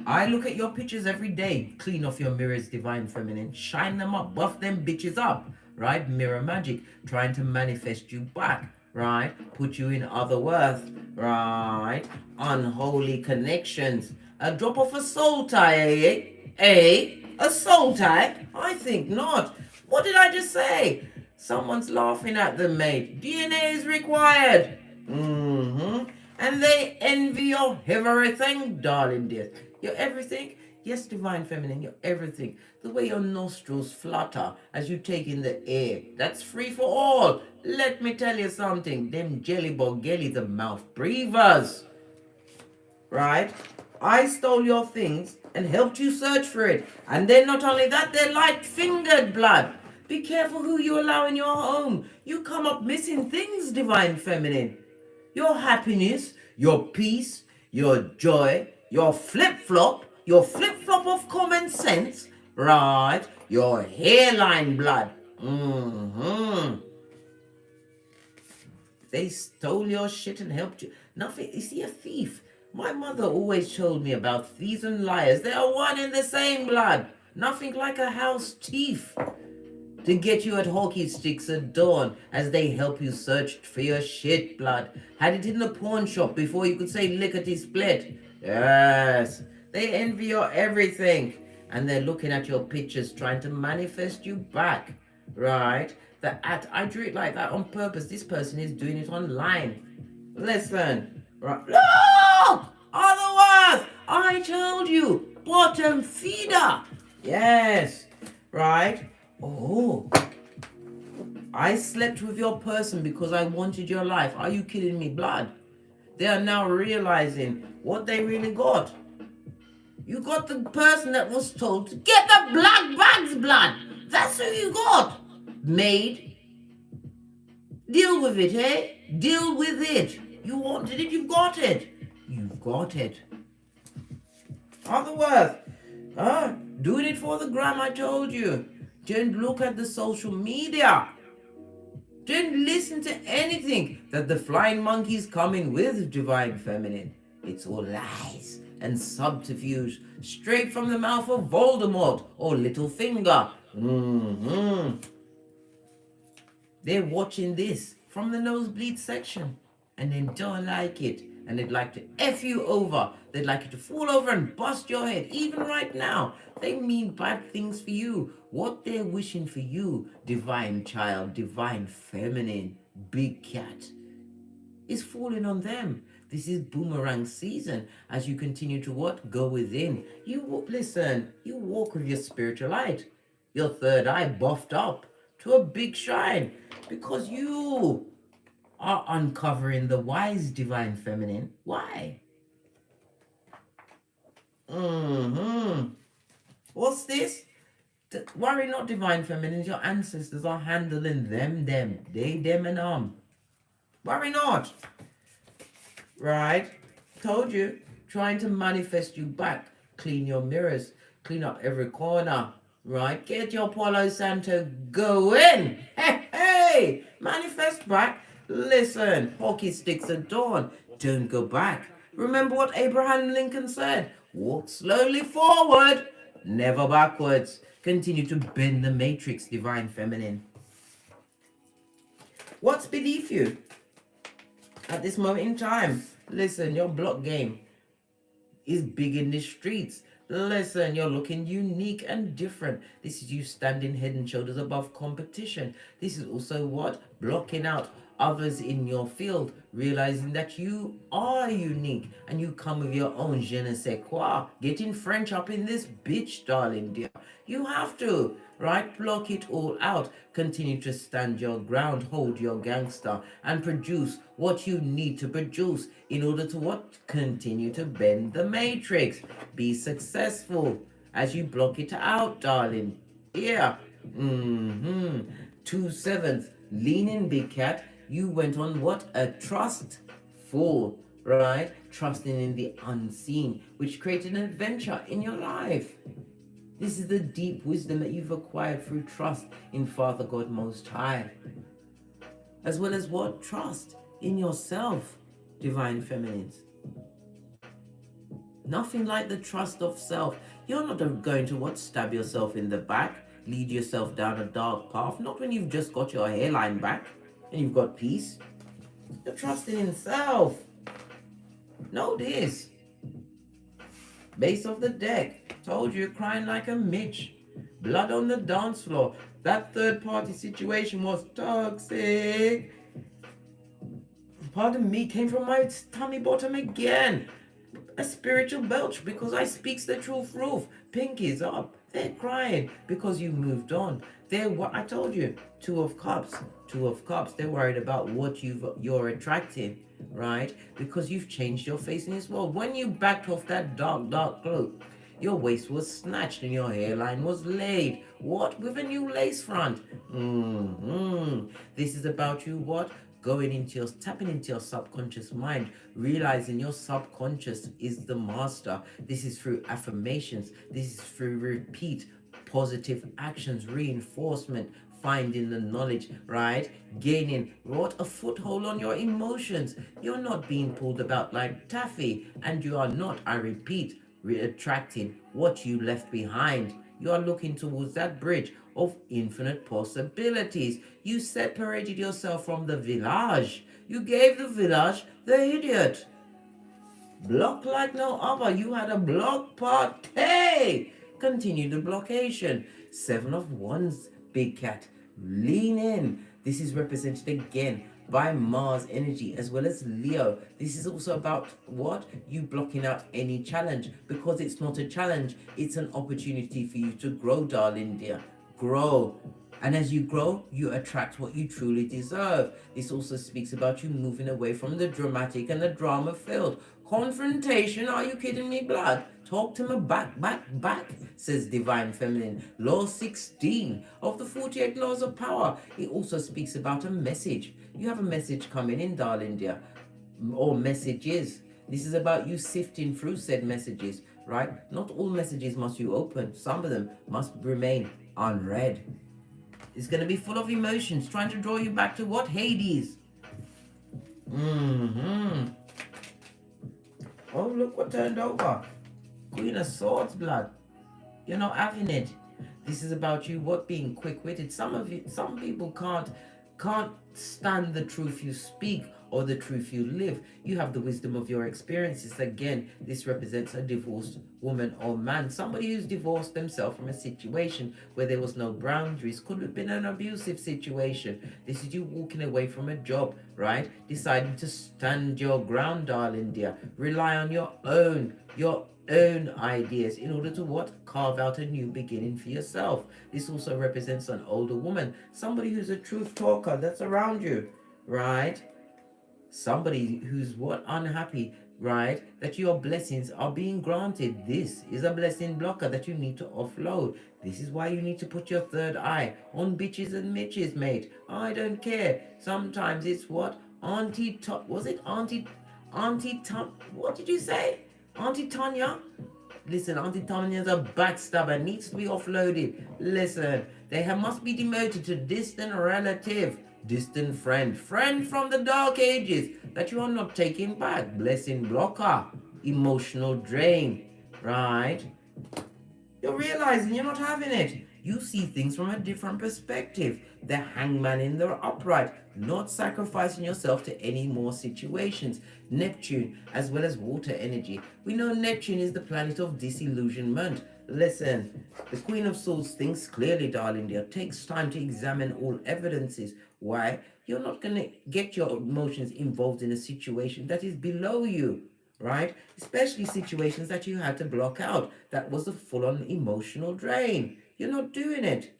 I look at your pictures every day. Clean off your mirrors, Divine Feminine. Shine them up, buff them bitches up. Right? Mirror magic. Trying to manifest you back. Right? Put you in other worth. Right? Unholy connections. A drop off a soul tie, eh? Eh? A soul tie? I think not. What did I just say? Someone's laughing at them, mate. DNA is required. And they envy your everything, darling dear. You're everything? Yes, Divine Feminine, you're everything. The way your nostrils flutter as you take in the air. That's free for all. Let me tell you something. Them jelly bogelly, the mouth breathers. Right? I stole your things and helped you search for it. And then not only that, they're light-fingered, blood. Be careful who you allow in your home. You come up missing things, Divine Feminine. your happiness, your peace, your joy, your flip-flop of common sense, right? Your hairline blood. They stole your shit and helped you. Nothing. Is he a thief? My mother always told me about thieves and liars. They are one and the same blood. Nothing like a house thief to get you at hockey sticks at dawn as they help you search for your shit blood. Had it in the pawn shop before you could say lickety split. Yes, they envy your everything. And they're looking at your pictures trying to manifest you back. Right? I drew it like that on purpose. This person is doing it online. Listen. Right. Look! Otherwise, I told you. Bottom feeder. Yes. Right? Oh, I slept with your person because I wanted your life. Are you kidding me, blood? They are now realizing what they really got. You got the person that was told to get the black bags, blood. That's who you got. Maid. Deal with it, eh? Deal with it. You wanted it, you've got it. You've got it. Otherwise, doing it for the gram, I told you. Don't look at the social media. Don't listen to anything that the flying monkey's coming with, divine feminine. It's all lies and subterfuge straight from the mouth of Voldemort or Littlefinger. They're watching this from the nosebleed section and they don't like it. And they'd like to F you over. They'd like you to fall over and bust your head. Even right now, they mean bad things for you. What they're wishing for you, divine child, divine feminine, big cat, is falling on them. This is boomerang season as you continue to what? Go within. You walk with your spiritual light. Your third eye buffed up to a big shine because you are uncovering the wise divine feminine. Why? What's this? Worry not, divine feminines. Your ancestors are handling them, they, them, and worry not. Right? Told you. Trying to manifest you back. Clean your mirrors. Clean up every corner. Right? Get your Palo Santo going. Hey! Manifest back. Listen, hockey sticks at dawn. Don't go back. Remember what Abraham Lincoln said. Walk slowly forward, never backwards. Continue to bend the matrix, divine feminine. What's beneath you at this moment in time? Listen, your block game is big in the streets. Listen, you're looking unique and different. This is you standing head and shoulders above competition. This is also what? Blocking out others in your field, realizing that you are unique and you come with your own je ne sais quoi. Getting French up in this bitch, darling dear. You have to, right? Block it all out. Continue to stand your ground, hold your gangster, and produce what you need to produce in order to what? Continue to bend the matrix. Be successful as you block it out, darling. Yeah. 2/7. Lean in, big cat. You went on what? A trustful, right? Trusting in the unseen, which created an adventure in your life. This is the deep wisdom that you've acquired through trust in Father God Most High. As well as what? Trust in yourself, divine feminines. Nothing like the trust of self. You're not going to what? Stab yourself in the back, lead yourself down a dark path. Not when you've just got your hairline back and you've got peace. You're trusting in self. Know this. Base of the deck. Told you, crying like a Mitch. Blood on the dance floor. That third party situation was toxic. Pardon me, came from my tummy bottom again. A spiritual belch because I speaks the truth roof. Pinkies up. They're crying because you moved on. I told you, Two of Cups. They're worried about what you're attracting, right? Because you've changed your face in this world. When you backed off that dark cloak, Your waist was snatched and your hairline was laid. What? With a new lace front. This is about you what? Tapping into your subconscious mind, realizing your subconscious is the master. This is through affirmations. This is through repeat positive actions, reinforcement, finding the knowledge, right? Gaining what? A foothold on your emotions. You're not being pulled about like taffy, and you are not, I repeat, attracting what you left behind. You are looking towards that bridge of infinite possibilities. You separated yourself from the village. You gave the village the idiot. Block like no other. You had a block party. Continue the blockation. Seven of Wands, big cat. Lean in. This is represented again by Mars energy as well as Leo. This is also about what? You blocking out any challenge, because it's not a challenge. It's an opportunity for you to grow, darling dear. Grow. And as you grow, you attract what you truly deserve. This also speaks about you moving away from the dramatic and the drama filled. Confrontation, are you kidding me, blood? Talk to me back, says Divine Feminine. Law 16 of the 48 Laws of Power. It also speaks about a message. You have a message coming in, darling dear, or messages. This is about you sifting through said messages, right? Not all messages must you open. Some of them must remain unread. It's going to be full of emotions, trying to draw you back to what? Hades. Oh, look what turned over. Queen of Swords, blood. You're not having it. This is about you what? Being quick-witted. Some people can't stand the truth you speak or the truth you live. You have the wisdom of your experiences. Again, this represents a divorced woman or man, somebody who's divorced themselves from a situation where there was no boundaries. Could have been an abusive situation. This is you walking away from a job, right? Deciding to stand your ground, darling dear. Rely on your own ideas in order to what? Carve out a new beginning for yourself. This also represents an older woman, somebody who's a truth talker that's around you, right? Somebody who's what? Unhappy, right? That your blessings are being granted. This is a blessing blocker that you need to offload. This is why you need to put your third eye on bitches and mitches, mate. I don't care. Sometimes it's what? Was it Auntie what did you say? Auntie Tanya? Listen, Auntie Tanya's a backstabber, needs to be offloaded. Listen, must be demoted to distant relative, distant friend from the dark ages that you are not taking back. Blessing blocker, emotional drain, right? You're realizing you're not having it. You see things from a different perspective. The hangman in the upright, not sacrificing yourself to any more situations. Neptune, as well as water energy. We know Neptune is the planet of disillusionment. Listen, the Queen of Swords thinks clearly, darling dear. Takes time to examine all evidences. Why? You're not going to get your emotions involved in a situation that is below you, right? Especially situations that you had to block out. That was a full-on emotional drain. You're not doing it.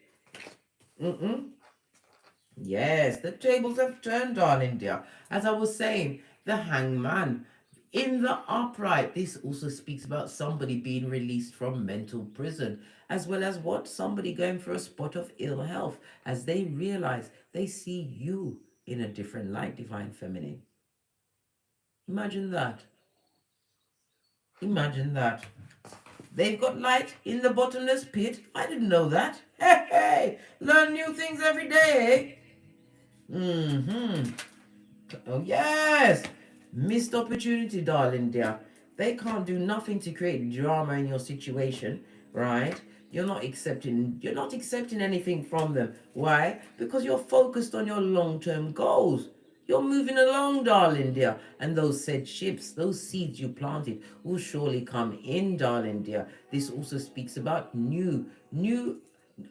Yes, the tables have turned, darling dear. As I was saying, the hangman in the upright. This also speaks about somebody being released from mental prison, as well as what? Somebody going through a spot of ill health as they realize they see you in a different light, Divine Feminine. Imagine that. Imagine that. They've got light in the bottomless pit. I didn't know that. Hey, learn new things every day. Oh, yes. Missed opportunity, darling dear. They can't do nothing to create drama in your situation, right? You're not accepting anything from them. Why? Because you're focused on your long-term goals. You're moving along, darling dear. And those said ships, those seeds you planted will surely come in, darling dear. This also speaks about new,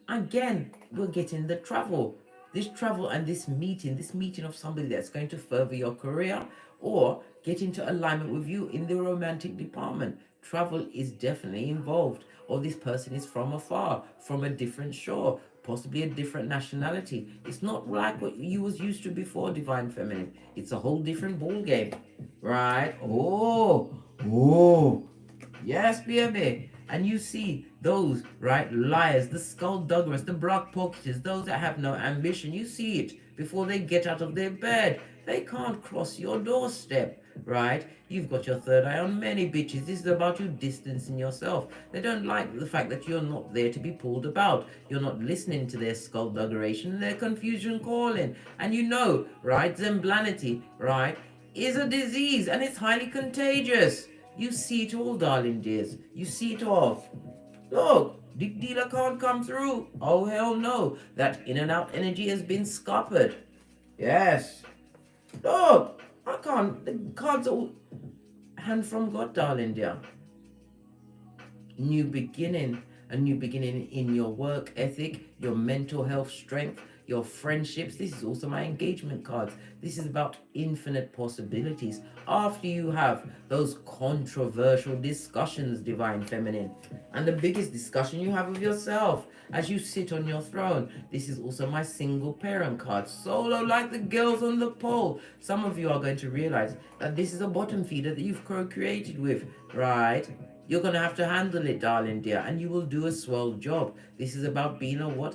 again, we're getting the travel. This travel and this meeting of somebody that's going to further your career or get into alignment with you in the romantic department. Travel is definitely involved. Or this person is from afar, from a different shore, possibly a different nationality. It's not like what you was used to before, Divine Feminine. It's a whole different ball game, right? Oh, yes, baby. And you see those, right, liars, the skullduggerers, the blockpocketers, those that have no ambition. You see it before they get out of their bed. They can't cross your doorstep, right? You've got your third eye on many bitches. This is about you distancing yourself. They don't like the fact that you're not there to be pulled about. You're not listening to their skullduggeration and their confusion calling. And you know, right, Zemblanity, right, is a disease and it's highly contagious. You see it all, darling dears. You see it all. Look, Dick Dealer can't come through. Oh, hell no. That in and out energy has been scuppered. Yes. Look, I can't. The cards are all hand from God, darling dear. New beginning. A new beginning in your work ethic, your mental health strength, your friendships. This is also my engagement cards. This is about infinite possibilities. After you have those controversial discussions, Divine Feminine, and the biggest discussion you have with yourself as you sit on your throne. This is also my single parent card. Solo like the girls on the pole. Some of you are going to realize that this is a bottom feeder that you've procreated with, right? You're going to have to handle it, darling dear, and you will do a swell job. This is about being a what?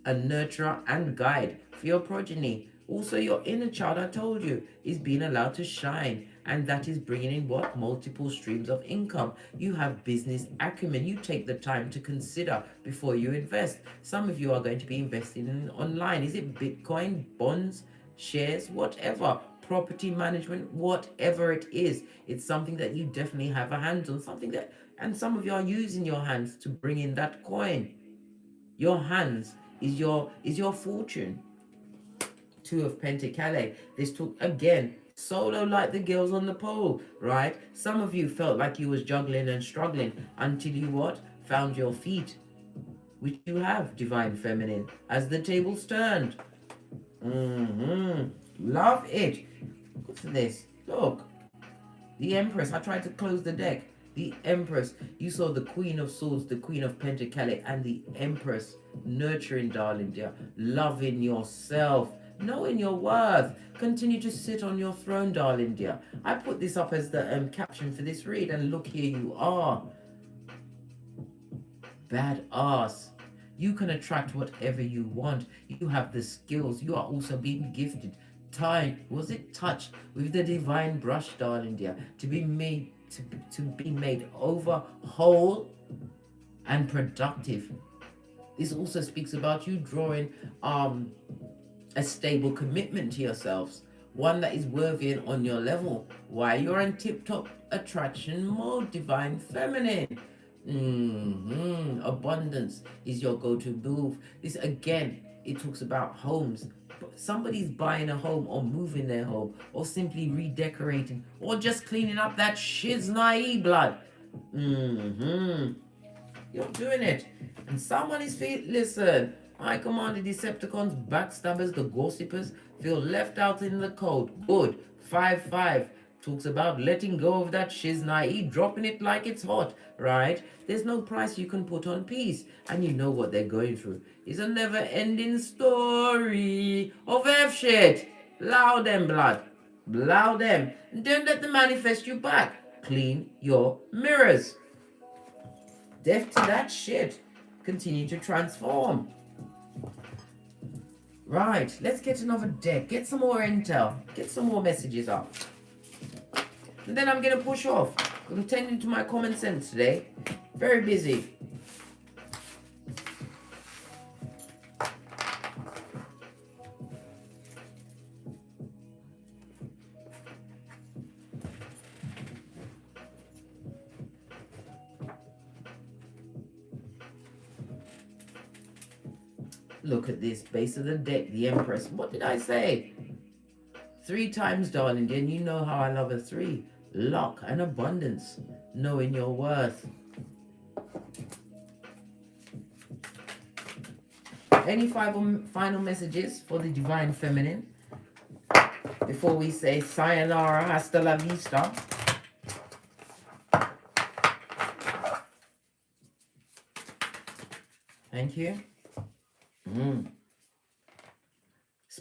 A nurturer and guide for your progeny. Also, your inner child, I told you, is being allowed to shine. And that is bringing in what? Multiple streams of income. You have business acumen. You take the time to consider before you invest. Some of you are going to be investing in online. Is it Bitcoin, bonds, shares, whatever? Property management, whatever it is. It's something that you definitely have a hand on. Something that, and some of you are using your hands to bring in that coin. Your hands is your fortune. Two of Pentacles. This took again solo like the girls on the pole, right? Some of you felt like you was juggling and struggling until you what? Found your feet, which you have, Divine Feminine, as the tables turned. Love it. What's this? Look, the Empress. I tried to close the deck. The Empress. You saw the Queen of Swords, the Queen of Pentacles, and the Empress. Nurturing, darling dear. Loving yourself. Knowing your worth. Continue to sit on your throne, darling dear. I put this up as the caption for this read, and look, here you are. Badass. You can attract whatever you want. You have the skills. You are also being gifted. Touched with the divine brush, darling dear, to be made to be made over whole and productive. This also speaks about you drawing a stable commitment to yourselves, one that is worthy and on your level. Why? You're in tip-top attraction mode, Divine Feminine. Abundance is your go-to move. This again, it talks about homes. Somebody's buying a home or moving their home or simply redecorating or just cleaning up that shiznai blood. You're doing it. And someone is feeling, listen, I command the Decepticons, backstabbers, the gossipers, feel left out in the cold. Good. 5-5 talks about letting go of that shiznai, dropping it like it's hot, right? There's no price you can put on peace. And you know what they're going through. It's a never-ending story of F shit. Allow them, blood. Allow them. And don't let them manifest you back. Clean your mirrors. Deaf to that shit. Continue to transform. Right, let's get another deck. Get some more intel. Get some more messages up. And then I'm going to push off. I'm tending to my common sense today. Very busy. Look at this base of the deck, the Empress. What did I say? 3 times, darling, and you know how I love a 3. Luck and abundance, knowing your worth. Any final messages for the Divine Feminine before we say sayonara, hasta la vista? Thank you.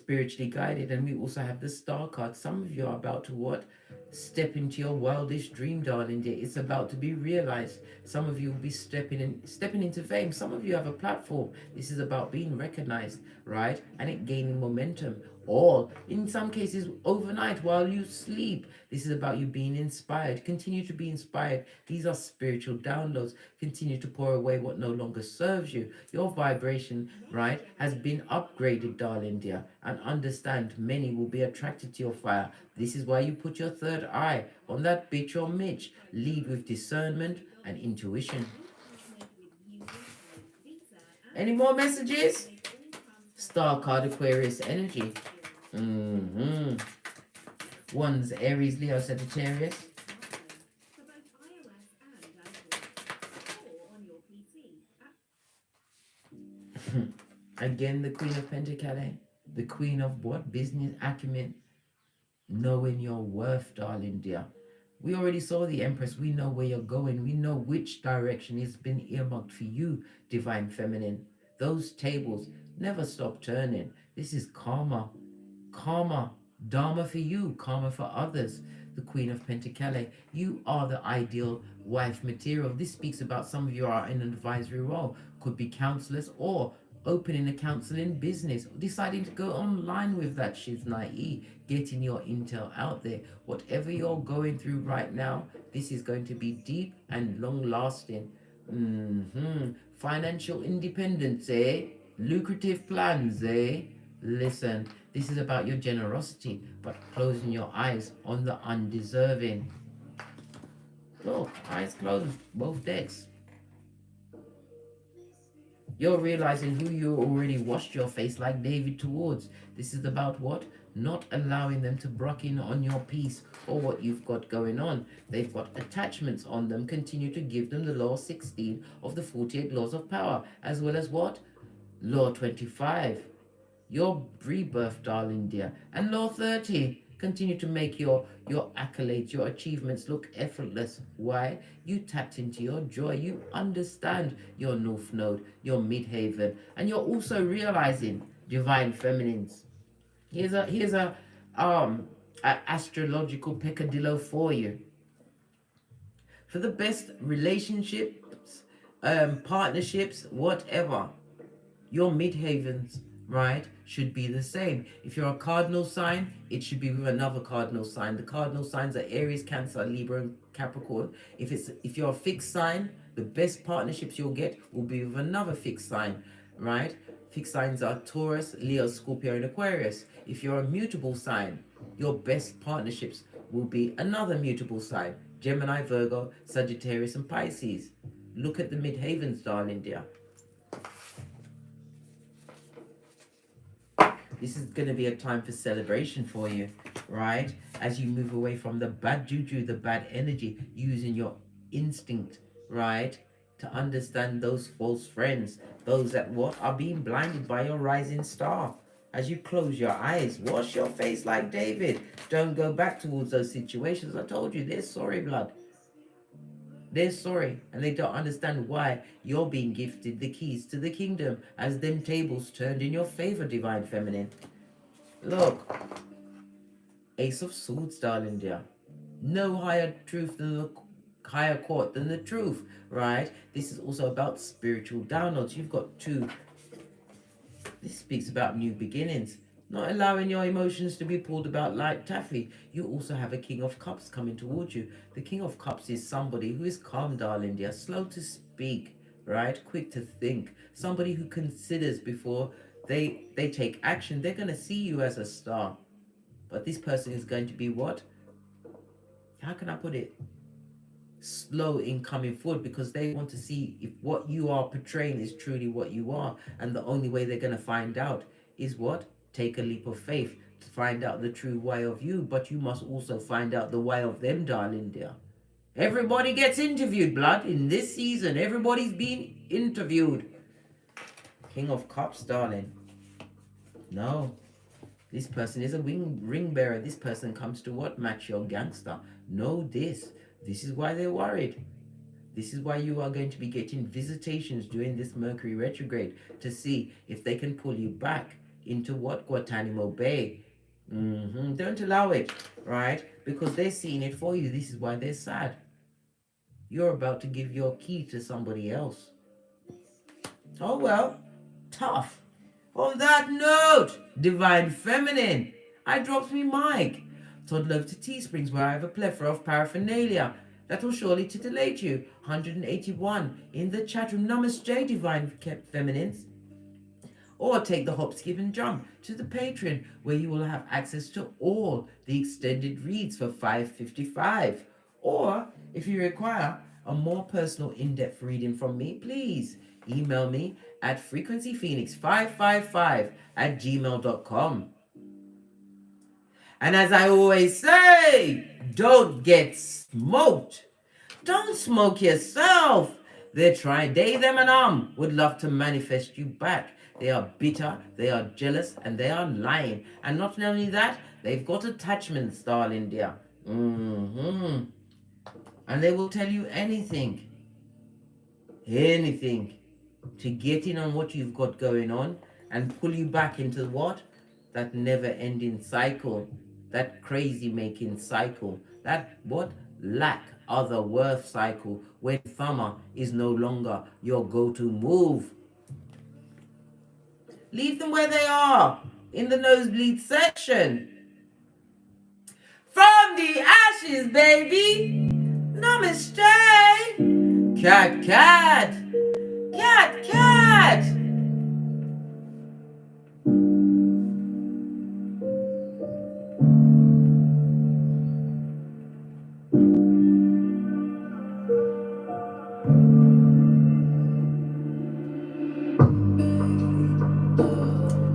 spiritually guided. And we also have the star card. Some of you are about to what? Step into your wildest dream, darling dear. It's about to be realized. Some of you will be stepping into fame. Some of you have a platform. This is about being recognized, right? And it gaining momentum. All in some cases overnight while you sleep. This is about you being inspired. Continue to be inspired. These are spiritual downloads. Continue to pour away what no longer serves you. Your vibration, right, has been upgraded, darling dear. And understand, many will be attracted to your fire. This is why you put your third eye on that bitch or Mitch. Lead with discernment and intuition. Any more messages? Star card Aquarius energy. One's Aries, Leo, Sagittarius. Again, the Queen of Pentacles. The Queen of what? Business acumen. Knowing your worth, darling dear. We already saw the Empress. We know where you're going. We know which direction has been earmarked for you, Divine Feminine. Those tables never stop turning. This is karma. Karma. Dharma for you, karma for others. The Queen of Pentacles. You are the ideal wife material. This speaks about some of you are in an advisory role. Could be counselors or opening a counseling business, deciding to go online with that shiznai, getting your intel out there. Whatever you're going through right now, this is going to be deep and long lasting. Financial independence, eh? Lucrative plans, eh? Listen, this is about your generosity, but closing your eyes on the undeserving. Look, eyes closed, both decks. You're realizing who you already washed your face like David towards. This is about what? Not allowing them to brook in on your peace or what you've got going on. They've got attachments on them. Continue to give them the law 16 of the 48 laws of power, as well as what? Law 25. Your rebirth, darling dear. And law 30. Continue to make your accolades, your achievements look effortless. Why? You tapped into your joy. You understand your North Node, your Midhaven, and you're also realizing, Divine Feminines. Here's a astrological peccadillo for you. For the best relationships, partnerships, whatever, your midhavens, right, should be the same. If you're a cardinal sign, it should be with another cardinal sign. The cardinal signs are Aries, Cancer, Libra, and Capricorn. If you're a fixed sign, the best partnerships you'll get will be with another fixed sign, right? Fixed signs are Taurus, Leo, Scorpio, and Aquarius. If you're a mutable sign, your best partnerships will be another mutable sign. Gemini, Virgo, Sagittarius, and Pisces. Look at the midhavens, darling dear. This is going to be a time for celebration for you, right? As you move away from the bad juju, the bad energy, using your instinct, right? To understand those false friends, those that what are being blinded by your rising star. As you close your eyes, wash your face like David. Don't go back towards those situations. I told you, they're sorry, blood. They're sorry, and they don't understand why you're being gifted the keys to the kingdom as them tables turned in your favor, Divine Feminine. Look, Ace of Swords, darling dear. No higher truth than the higher court than the truth, right? This is also about spiritual downloads. You've got two. This speaks about new beginnings. Not allowing your emotions to be pulled about like taffy. You also have a King of Cups coming towards you. The King of Cups is somebody who is calm, darling dear, slow to speak, right? Quick to think. Somebody who considers before they take action. They're going to see you as a star. But this person is going to be what? How can I put it? Slow in coming forward, because they want to see if what you are portraying is truly what you are. And the only way they're going to find out is what? Take a leap of faith to find out the true way of you. But you must also find out the way of them, darling dear. Everybody gets interviewed, blood. In this season, everybody's being interviewed. King of Cups, darling. No. This person is a ring bearer. This person comes to what? Match your gangster. Know this. This is why they're worried. This is why you are going to be getting visitations during this Mercury retrograde to see if they can pull you back into what? Guantanamo Bay. Don't allow it, right? Because they're seeing it for you. This is why they're sad. You're about to give your key to somebody else. Oh well, tough. On that note, Divine Feminine, I dropped me mic. Toddle over to Teesprings, where I have a plethora of paraphernalia that will surely titillate you. 181 in the chat room. Namaste, Divine Feminines. Or take the hop, skip and jump to the Patreon, where you will have access to all the extended reads for $5.55. Or if you require a more personal in-depth reading from me, please email me at frequencyphoenix555@gmail.com. And as I always say, don't get smoked. Don't smoke yourself. They, them and would love to manifest you back. They are bitter, they are jealous, and they are lying. And not only that, they've got attachments, darling dear. And they will tell you anything to get in on what you've got going on and pull you back into what? That never-ending cycle, that crazy-making cycle, that what? Lack other worth cycle, when Thumber is no longer your go-to move. Leave them where they are, in the nosebleed section. From the ashes, baby. Namaste. Cat, cat. Cat, cat.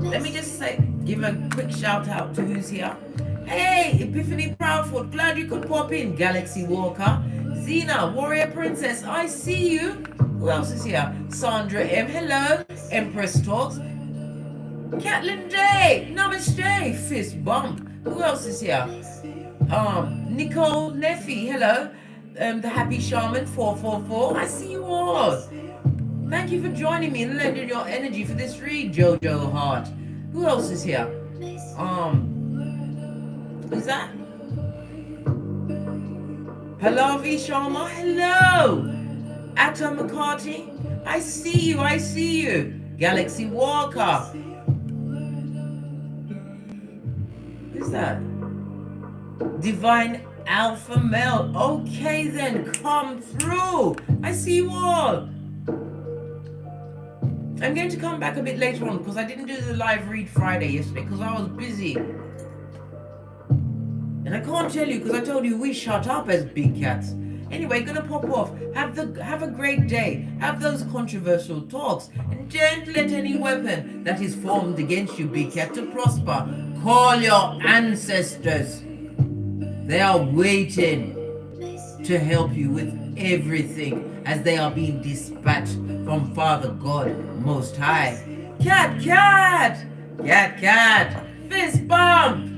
Let me just say, give a quick shout out to who's here. Hey, Epiphany Proudfoot, glad you could pop in. Galaxy Walker, Zena, Warrior Princess, I see you. Who else is here? Sandra M, hello. Empress Talks, Catlin J, Namaste, Fist Bump. Who else is here? Nicole Neffy, hello. The Happy Shaman 444, I see you all. Thank you for joining me and lending your energy for this read, Jojo Hart. Who else is here? Who's that? Pallavi Sharma, hello. Atta McCarthy, I see you. Galaxy Walker. Who's that? Divine Alpha Male. Okay then, come through. I see you all. I'm going to come back a bit later on because I didn't do the live read Friday yesterday because I was busy. And I can't tell you because I told you we shut up as big cats. Anyway, gonna pop off. Have a great day. Have those controversial talks. And don't let any weapon that is formed against you, big cat, to prosper. Call your ancestors. They are waiting to help you with everything as they are being dispatched from Father God Most High. Cat, cat! Cat, cat! Fist bump!